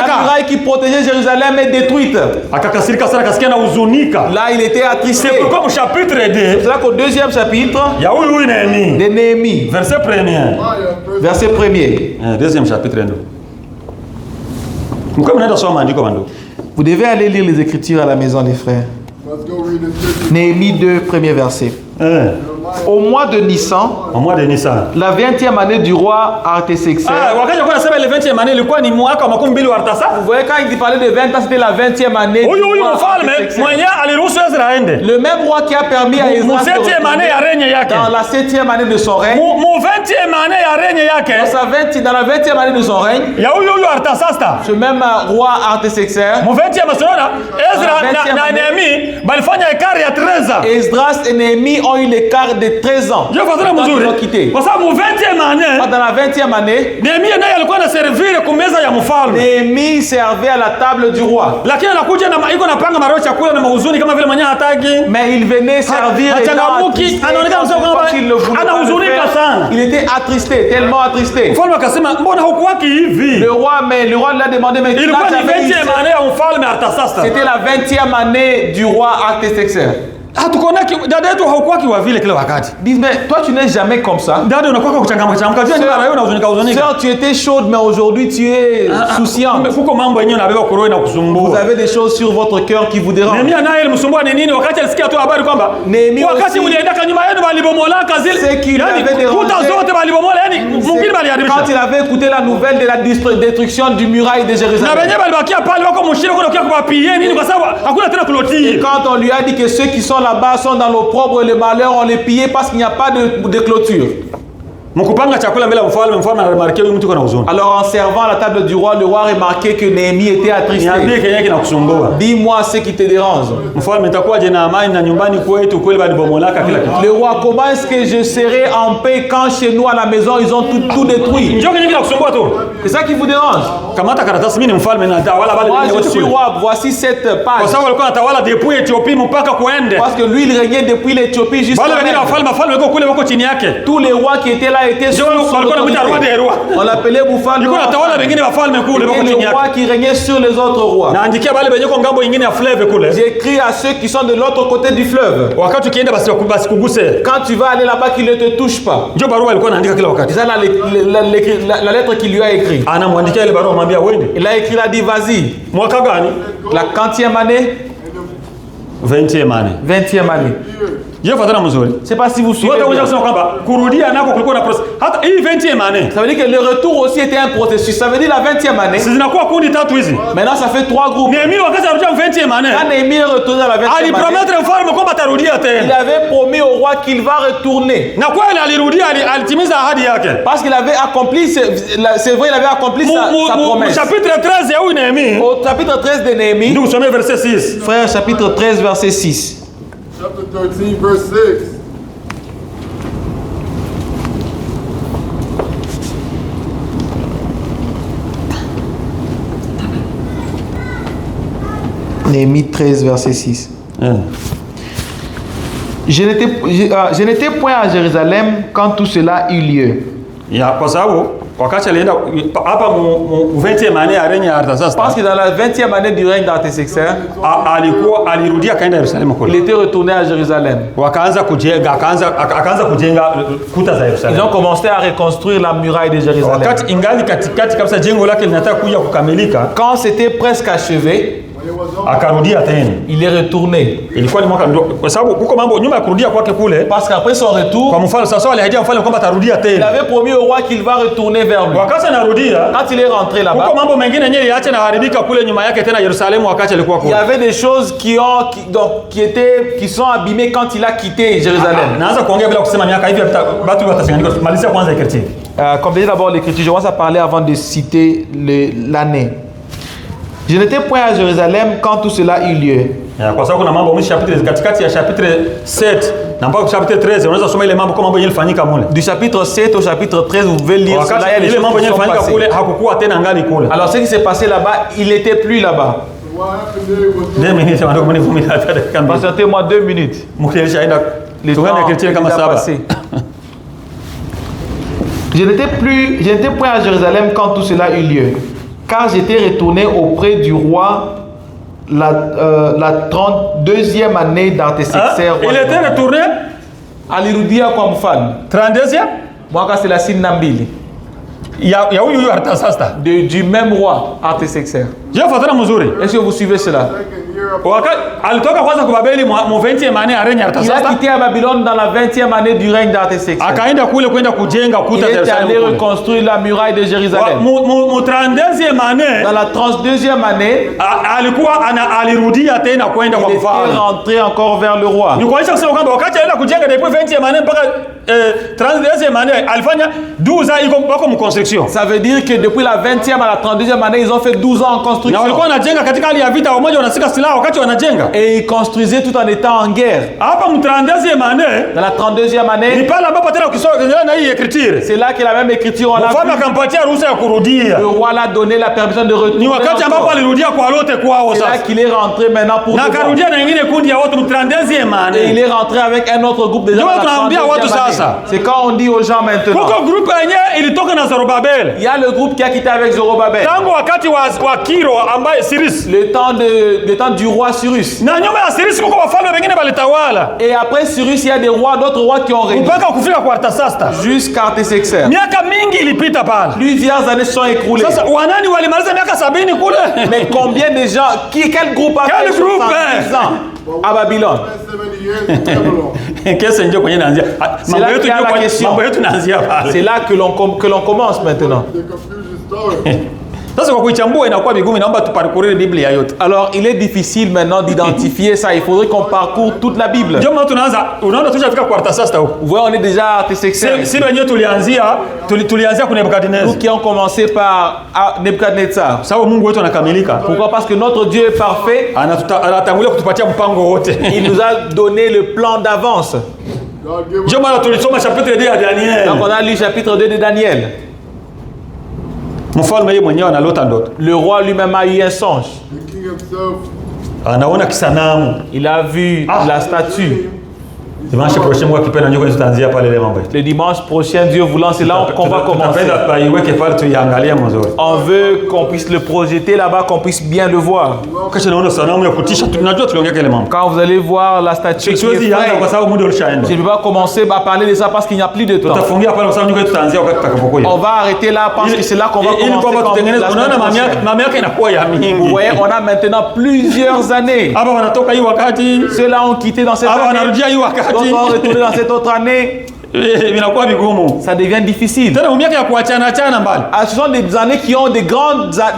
muraille qui protégeait Jérusalem est détruite. Là, il était attristé. C'est là qu'au deuxième chapitre de Néhémie, verset 1er. Deuxième chapitre. Vous devez aller lire les Écritures à la maison, les frères. Néhémie 2, premier verset. Au mois de Nissan, la 20e année du roi Artaxerxès. Vous voyez, quand il parlait de 20 ans, c'était la 20e année du roi Artaxerxès. Le même roi qui a permis à Esdras dans la 7e année de son règne. Dans la 20e année de son règne, ce même roi Artaxerxès, Esdras et Néhémie ont eu l'écart de 13 ans. Ils ont quitté. Dans la 20e année, Néhémie servait à la table du roi. Mais il venait servir et il était attristé, tellement attristé. Le roi lui a demandé, mais c'était la 20e année du roi Artaxerxès. Dis, mais toi tu n'es jamais comme ça. Sœur, tu étais chaude, mais aujourd'hui tu es souciante. Vous avez des choses sur votre cœur qui vous dérangent. Néhémie aussi, c'est qu'il avait dérangé. Quand il avait écouté la nouvelle de la destruction du muraille de Jérusalem. Et quand on lui a dit que ceux qui sont là-bas sont dans l'opprobre et le malheur, on les pillait parce qu'il n'y a pas de clôture. Alors en servant à la table du roi, le roi a remarqué que Néhémie était attristé. Dis-moi ce qui te dérange. Le roi, comment est-ce que je serai en paix quand chez nous à la maison ils ont tout détruit? C'est ça qui vous dérange? Moi je suis roi, voici cette page. Parce que lui il régnait depuis l'Éthiopie jusqu'à tous les rois qui étaient là étaient sous l'autorité. On l'appelait Bouffal. Le roi qui régnait sur les autres rois. J'écris à ceux qui sont de l'autre côté du fleuve. Quand tu vas aller là-bas, qu'ils ne te touchent pas. C'est ça la lettre qu'il lui a écrite. Il a écrit, il a dit vas-y. La 40e année, 20e année. 20e année. Je ne sais pas si vous suivez. Ça veut dire que le retour aussi était un processus. Ça veut dire la 20e année. Maintenant, ça fait 3 groupes. Quand Néhémie est retourné à la 20e année, il avait promis au roi qu'il va retourner. Parce qu'il avait accompli, c'est vrai, il avait accompli sa promesse. Au chapitre 13 de Néhémie, nous sommes verset 6. Frère, chapitre 13, verset 6. Chapter 13, verse 6. Néhémie 13, verset 6. Je n'étais point à Jérusalem quand tout cela eut lieu. Kwa sababu wakati alienda hapa mu 20e année ya règne ya Artaxerxes. Parce que dans la 20e année du règne d'Artaxerxes, alirudia kaenda Yerusalemu kule. Il était retourné à Jérusalem. Akaanza kujenga kuta za Yerusalemu. Ils ont commencé à reconstruire la muraille de Jérusalem. Wakati ingali katikati kabisa jengo lake linataka kuja kukamilika. Quand c'était presque achevé, akarudia tena. Il est retourné. Ilikuwa ni mwaka kwa sababu kuko mambo nyuma ya kurudia kwake kule. Parce qu'après son retour, kwa mfano sasa aliahidia mfalme kwamba atarudia tena. Il avait promis au roi qu'il va retourner vers lui. Wakati anarudia, quand il est rentré là-bas, kuko mambo mengine yenyewe yaacha na haribika kule nyuma yake tena Yerusalemu wakati alikuwa kule. Il y avait des choses qui sont abîmées quand il a quitté Jérusalem. Naanza kuongea bila kusema miaka hivi watu watachanganyika. Malizia kwanza écriture. Comme déjà d'abord l'écriture, je commence à parler avant de citer l'année. Je n'étais point à Jérusalem quand tout cela eut lieu. Kwa sababu kuna mambo mwisho chapitre katikati ya chapitre 7 na mpaka chapitre 13 unaweza kusoma ile mambo kama mambo yalifanyika mule. Du chapitre 7 au chapitre 13 vous pouvez lire cela, il y a des choses qui sont passées. Kule hakukuwa tena ngali kule. Alors ce qui s'est passé là-bas, il n'était plus là-bas. 2 minutes Patientez-moi 2 minutes. Les temps kama saba. Je n'étais point à Jérusalem quand tout cela eut lieu, car j'étais retourné auprès du roi la 32e année d'Artaxerxes. Il était retourné alirudia kwa mfalme 32e mwaka 32 ya huyu Artaxerxes du même roi Artaxerxes. Est-ce que vous suivez cela? Alitoka kwanza kwa Babeli mu 20e année ya règne ya Artaxerxes. Il a quitté Babylone dans la 20e année du règne d'Artaxerxes. Akaenda kule kwenda kujenga kuta za Yerusalemu. Il est allé reconstruire la muraille de Jérusalem. Mu 32e année. Dans la 32e année, alikuwa alirudia tena kwenda kwa mfalme. Il est rentré encore vers le roi. Ni kuonyesha kusema kwamba wakati alienda kujenga depuis 20e année mpaka 32e année alifanya 12 ans iko bako mu construction. Ça veut dire que depuis la 20e à la 32e année ils ont fait 12 ans en construction. Na walikuwa wanajenga katika hali ya vita, wamoja wanasika silaha wakati wanajenga. Et ils construisaient tout en étant en guerre. Hapa mu 32e année, dans la 32e année, ni pale ambapo tena ukisoma na hii écriture. C'est là que la même écriture on a. Mfalme akampatia ruhusa ya kurudia. Le roi l'a donné la permission de retourner. Ni wakati ambapo alirudia kwa lote kwao sasa. C'est là qu'il est rentré maintenant pour. Na akarudia na nyingine kundi ya watu mu 32e année. Et il est rentré avec un autre groupe de gens. C'est quand on dit aux gens maintenant. Kuko groupe yenyewe ilitoka na Zorobabel. Il y a le groupe qui a quitté avec Zorobabel. Tangu wakati wa Kiro ambaye Cyrus. Le temps du roi Cyrus. Na nyuma ya Cyrus kuko wafalme wengine balitawala. Et après Cyrus il y a des rois, d'autres rois qui ont régné. Mpaka kufika kwa Artaxerxes. Jusqu'à Artaxerxes. Miaka mingi ilipita pale. Plusieurs années sont écoulées. Sasa wanani walimaliza miaka 70 kule? Mais combien de gens quel groupe a fait 70 ans à Babylone? C'est là que l'on commence maintenant. Alors il est difficile maintenant d'identifier ça. Il faudrait qu'on parcourt toute la Bible. Vous voyez, on est déjà à Artaxerxes. Nous qui ont commencé par Nebuchadnezzar. Pourquoi? Parce que notre Dieu est parfait. Il nous a donné le plan d'avance. Donc on a lu le chapitre 2 de Daniel. Le roi lui-même a eu un songe. Il a vu la statue. Le dimanche prochain, Dieu voulant, c'est là qu'on va commencer. On veut qu'on puisse le projeter là-bas, qu'on puisse bien le voir. Quand vous allez voir la statue, je ne peux pas commencer à parler de ça parce qu'il n'y a plus de temps. On va arrêter là parce que c'est là qu'on va commencer. Vous voyez, on a maintenant plusieurs années. Ceux-là ont quitté dans cette année. On va retourner dans cette autre année. Ça devient difficile. Ce sont des années qui ont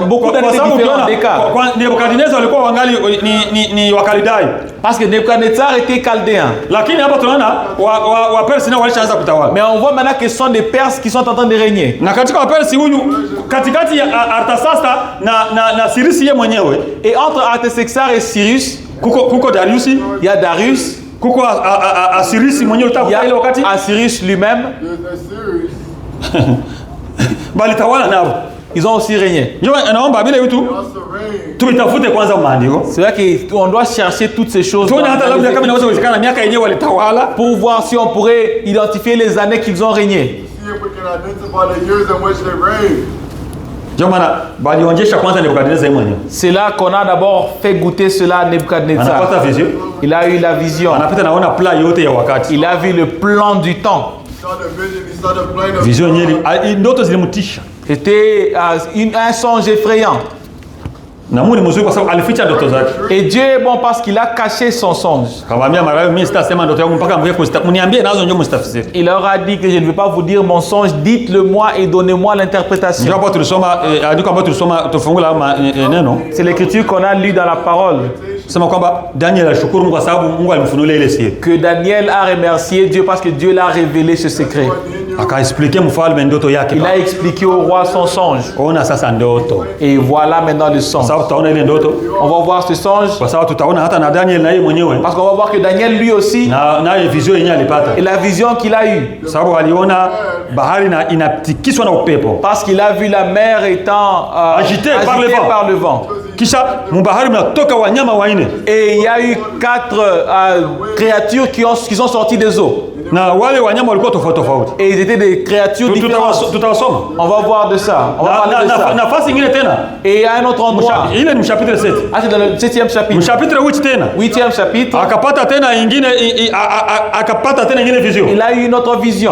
beaucoup d'années différents d'écart. Parce que Nebuchadnezzar était chaldéen. Mais on voit maintenant que ce sont des Perses qui sont en train de régner. Et entre Artaxerxes et Cyrus, il y a Darius. Assyrus lui-même. ils ont aussi régné. C'est vrai qu'on doit chercher toutes ces choses pour voir si on pourrait identifier les années qu'ils ont régné. C'est là qu'on a d'abord fait goûter cela à Nebuchadnezzar. Il a eu la vision. Il a vu le plan du temps. C'était un songe effrayant. Et Dieu est bon parce qu'il a caché son songe. Il leur a dit que je ne veux pas vous dire mon songe, dites-le moi et donnez-moi l'interprétation. C'est l'écriture qu'on a lue dans la parole. Que Daniel a remercié Dieu parce que Dieu l'a révélé ce secret. Il a expliqué au roi son songe. Et voilà maintenant le songe. On va voir ce songe. Parce qu'on va voir que Daniel lui aussi, et la vision qu'il a eue. Parce qu'il a vu la mer étant agitée par le vent. Et il y a eu 4 créatures qui sont sorties des eaux. Et ils étaient des créatures différentes. On va voir de ça. On va parler de ça. Et il y a un autre endroit. C'est dans le 7e chapitre. 8e chapitre. Il a eu une autre vision.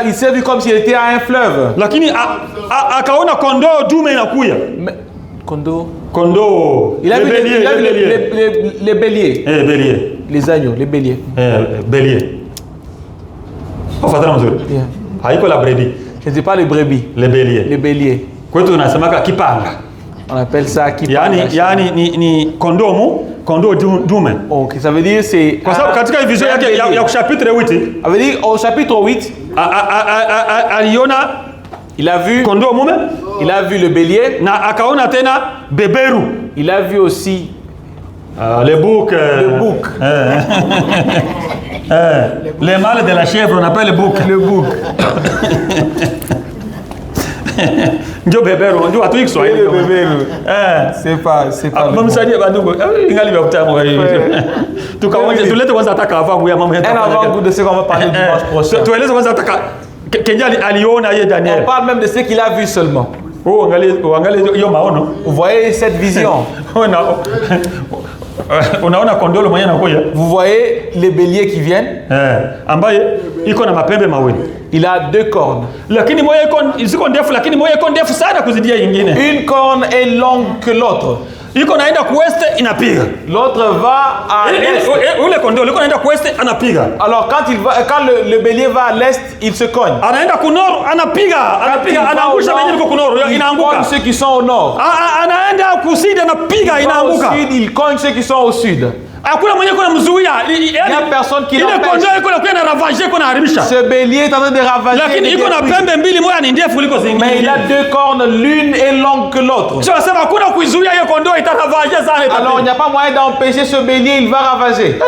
Il s'est vu comme s'il était à un fleuve. Kondo. Il a vu les béliers. Les agneaux, les béliers. Bélier. Ce n'était pas les brebis. Les béliers. Les béliers. On appelle ça kipanga. Ok, ça veut dire c'est. Ça veut dire au chapitre 8. Il a vu le bélier. Il a vu aussi le bouc. Les mâles de la chèvre, on appelle le bouc. Le bouc. C'est pas un avant-goût de ce qu'on va parler dimanche prochain. On parle même de ce qu'il a vu seulement. Vous voyez cette vision. Vous voyez les béliers qui viennent. Il a 2 cornes. Une corne est longue que l'autre. L'autre va à l'est. Alors quand le bélier va à l'est, il se cogne. Il cogne ceux qui sont au nord. Au sud, il cogne ceux qui sont au sud. Il n'y a personne qui l'empêche. Ce bélier est en train de ravager. Mais il a 2 cornes, l'une est longue que l'autre. Alors il n'y a pas moyen d'empêcher ce bélier, il va ravager.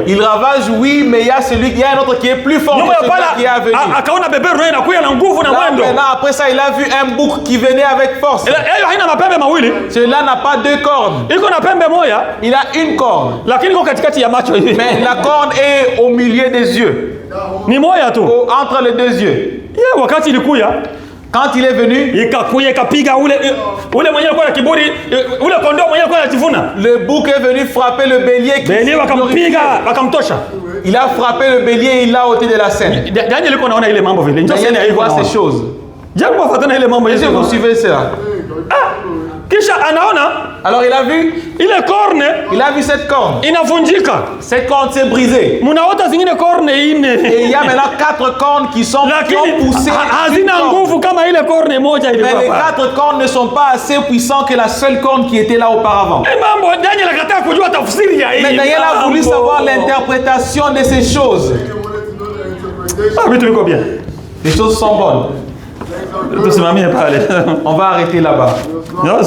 Il ravage, oui, mais il y a un autre qui est plus fort que celui qui est à venir. Maintenant, après ça, il a vu un bouc qui venait avec force. Celui-là n'a pas 2 cornes. Il a une corne. Mais la corne est au milieu des yeux. Entre les 2 yeux. Quand il est venu, le bouc est venu frapper le bélier. Il a frappé le bélier et il l'a ôté de la scène. Daniel voit ces choses. Est-ce que vous suivez ça? Alors il a vu, il a vu cette corne. Cette corne s'est brisée. Et il y a maintenant 4 cornes qui ont poussé. Mais les 4 cornes ne sont pas assez puissants que la seule corne qui était là auparavant. Mais Daniel a voulu savoir l'interprétation de ces choses. Les choses sont bonnes. On va arrêter là-bas. Là,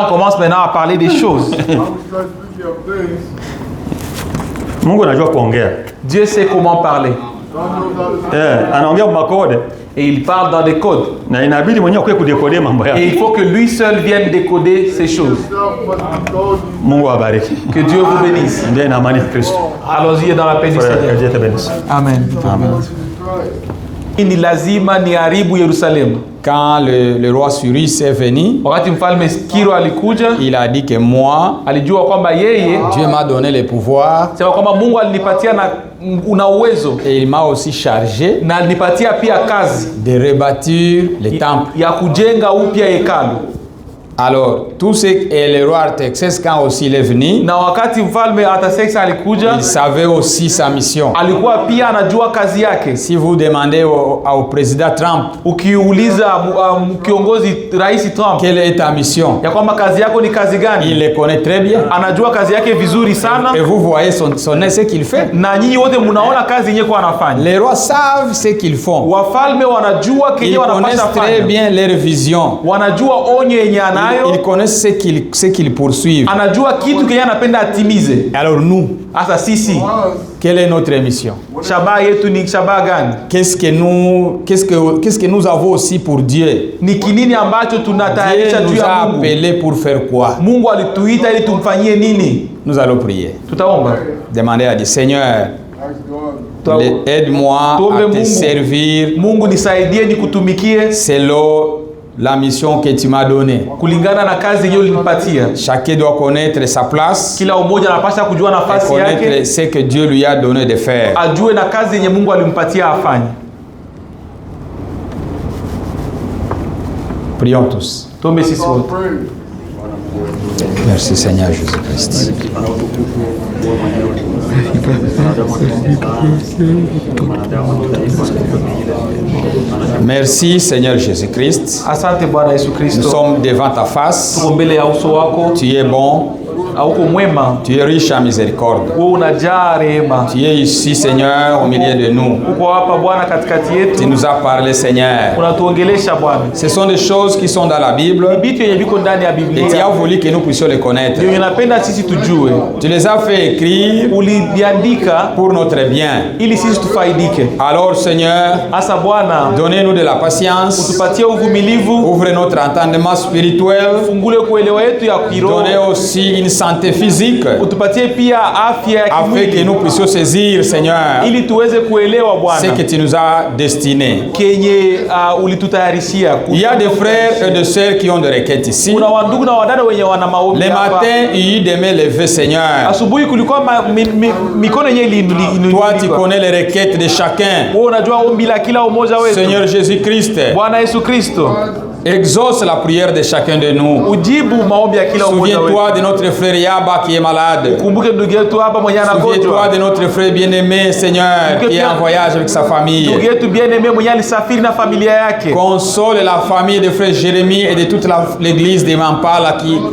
on commence maintenant à parler des choses. Dieu sait comment parler. anaongea kwa makode. Et il parle dans des codes. Na inabidi mwenyewe kwa kudecoder mambo yake. Et il faut que lui seul vienne décoder ces choses. Mungu awabariki. Que Dieu vous bénisse. Ndiye na amani ya Kristo. Allons-y dans la paix du Seigneur. Amen. Amen. Ni lazima ni haribu Yerusalemu. Quand le roi Cyrus est venu, wakati mfalme Kiro alikuja, il a dit que moi, alijua kwamba yeye, Dieu m'a donné le pouvoir, sema kwamba Mungu alinipatia na una uwezo, et il m'a aussi chargé na alinipatia pia kazi de rebâtir le temple, ya kujenga upya hekalu. Alors, tout ce et le roi Artaxerxès, quand aussi il est venu, na wakati mfalme Artaxerxès alikuja, il savait aussi sa mission. Alikuwa pia anajua kazi yake. Si vous demandez au président Trump, ukiuliza kiongozi rais Trump, quelle est ta mission, ya kwamba kazi yako ni kazi gani, il le connaît très bien. Anajua kazi yake vizuri sana. Et vous voyez ce qu'il fait. Na nyinyi wote mnaona kazi yenyewe kwa anafanya. Les rois savent ce qu'ils font. Wafalme wanajua kenye wanapaswa fanya. Ils connaissent très bien leur vision. Wanajua onyo yenye anayo. Ils connaissent ce qu'ils poursuivent. Anajua kitu kenye anapenda atimize. Alors nous, asa sisi, quelle est notre mission? Shabaha yetu ni shabaha gani? Qu'est-ce que nous avons aussi pour Dieu? Ni kinini ambacho tunatayarisha juu ya Mungu? Dieu nous a appelés pour faire quoi? Mungu alituita ili tumfanyie nini? Nous allons prier. Tutaomba. Demander à Dieu, Seigneur, aide-moi à te servir. Mungu nisaidie nikutumikie selon la mission que tu m'as donnée. Kulingana na kazi yenyewe ulinipatia. Chacun doit connaître sa place. Kila mmoja anapaswa kujua nafasi yake. Connaître ce que Dieu lui a donné de faire. Ajue na kazi yenye Mungu alimpatia afanye. Prions tous. Tombe sisi wote. Merci Seigneur Jésus-Christ. Merci Seigneur Jésus-Christ. Asante Bwana Yesu Kristo. Nous sommes devant ta face. Tuko mbele ya uso wako. Tu es bon. Auko mwema. Tu es riche en miséricorde. Wewe unajaa rehema. Tu es ici Seigneur au milieu de nous. Uko hapa Bwana katikati yetu. Tu nous as parlé Seigneur. Unatuongelesha Bwana. Ce sont des choses qui sont dans la Bible. Vitu yenye viko ndani ya Biblia. Et tu as voulu que nous puissions les connaître. Ndio unapenda sisi tujue. Tu les as fait écrire. Uliandika pour notre bien. Ili sisi tufaidike. Alors Seigneur, asa Bwana, donnez-nous de la patience. Utupatie uvumilivu. Ouvre notre entendement spirituel. Fungule kuelewa yetu ya kiroho. Donnez aussi une santé physique. Utupatie pia afya ya kimwili. Afin que nous puissions saisir Seigneur. Ili tuweze kuelewa Bwana. Ce que tu nous as destiné. Kenye ulitutayarishia. Il y a des frères et des sœurs qui ont des requêtes ici. Kuna wandugu na wadada wenye wana maombi hapa. Le matin, il y a eu des mains levées Seigneur. Asubuhi kulikuwa mikono yenye iliinuliwa. Toi tu connais les requêtes de chacun. Wewe unajua ombi la kila mmoja wetu. Seigneur Jésus-Christ. Bwana Yesu Kristo. Exauce la prière de chacun de nous. Ujibu maombi ya kila mmoja wetu. Souviens-toi de notre frère Yaba qui est malade. Kumbuke ndugu yetu hapa mwenye anagonjwa. Souviens-toi de notre frère bien-aimé Seigneur qui est en voyage avec sa famille. Ndugu yetu bien-aimé mwenye alisafiri na familia yake. Console la famille de frère Jérémie et de toute l'église de Mampala qui ont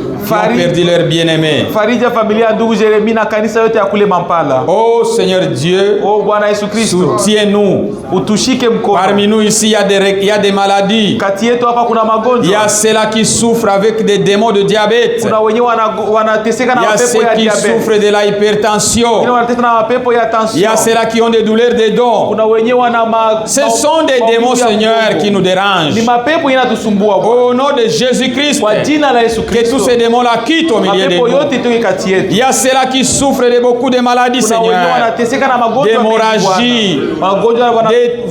perdu leur bien-aimé. Farija familia ndugu Jérémie na kanisa yote ya kule Mampala. Oh Seigneur Dieu, oh Bwana Yesu Kristo, soutiens-nous. Utushike mkono. Parmi nous ici il y a des maladies. Kati yetu hapa kuna magonjwa. Il y a ceux-là qui souffrent avec des démons de diabète. Kuna wenye wanateseka na mapepo ya diabete. Il y a ceux qui souffrent de la hypertension. Il y a ceux-là qui ont des douleurs de dos. Kuna wenye wana ce sont des démons Seigneur qui nous dérangent. Ni mapepo yanatusumbua. Au nom de Jésus-Christ. Kwa jina la Yesu Kristo. Que tous ces démons la quittent au milieu de nous. Il y a ceux-là qui souffrent de beaucoup de maladies Seigneur. D'hémorragie,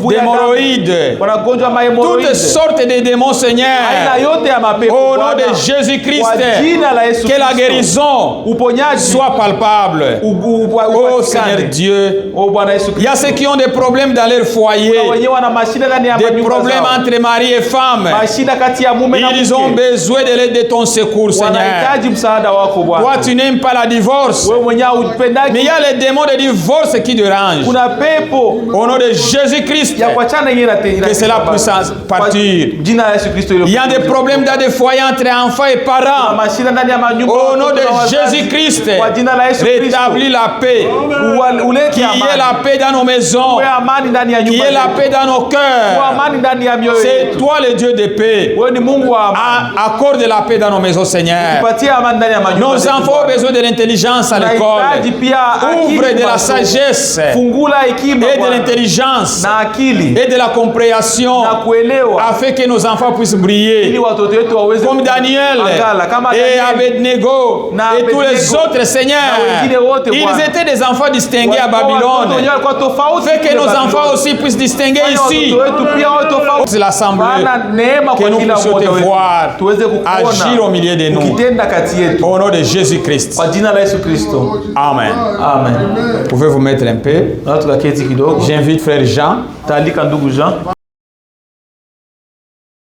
d'hémorroïdes, toutes sortes de démons Seigneur. Au nom de Jésus-Christ, que la guérison soit palpable. Oh Seigneur Dieu, il y a ceux qui ont des problèmes dans leur foyer, des problèmes entre mari et femme. Ils ont besoin de l'aide de ton secours Seigneur. Toi tu n'aimes pas la divorce, mais il y a les démons de divorce qui dérangent. Au nom de Jésus-Christ, que cela puisse partir. Il y a des problèmes dans des foyers entre enfants et parents. Au nom de Jésus-Christ, rétablis la paix. Qu'il y ait la paix dans nos maisons. Qu'il y ait la paix dans nos cœurs. C'est toi le Dieu de paix. Accorde la paix dans nos maisons, Seigneur. Nos enfants ont besoin de l'intelligence à l'école. Ouvre de la sagesse et de l'intelligence et de la compréhension afin que nos enfants puissent briller comme Daniel et Abednego et tous les autres, Seigneur. Ils étaient des enfants distingués à Babylone. Fait que nos enfants aussi puissent distinguer ici. C'est l'assemblée que nous puissions te voir agir au milieu de nous. Au nom de Jésus-Christ. Amen. Amen. Vous pouvez vous mettre un peu. J'invite frère Jean.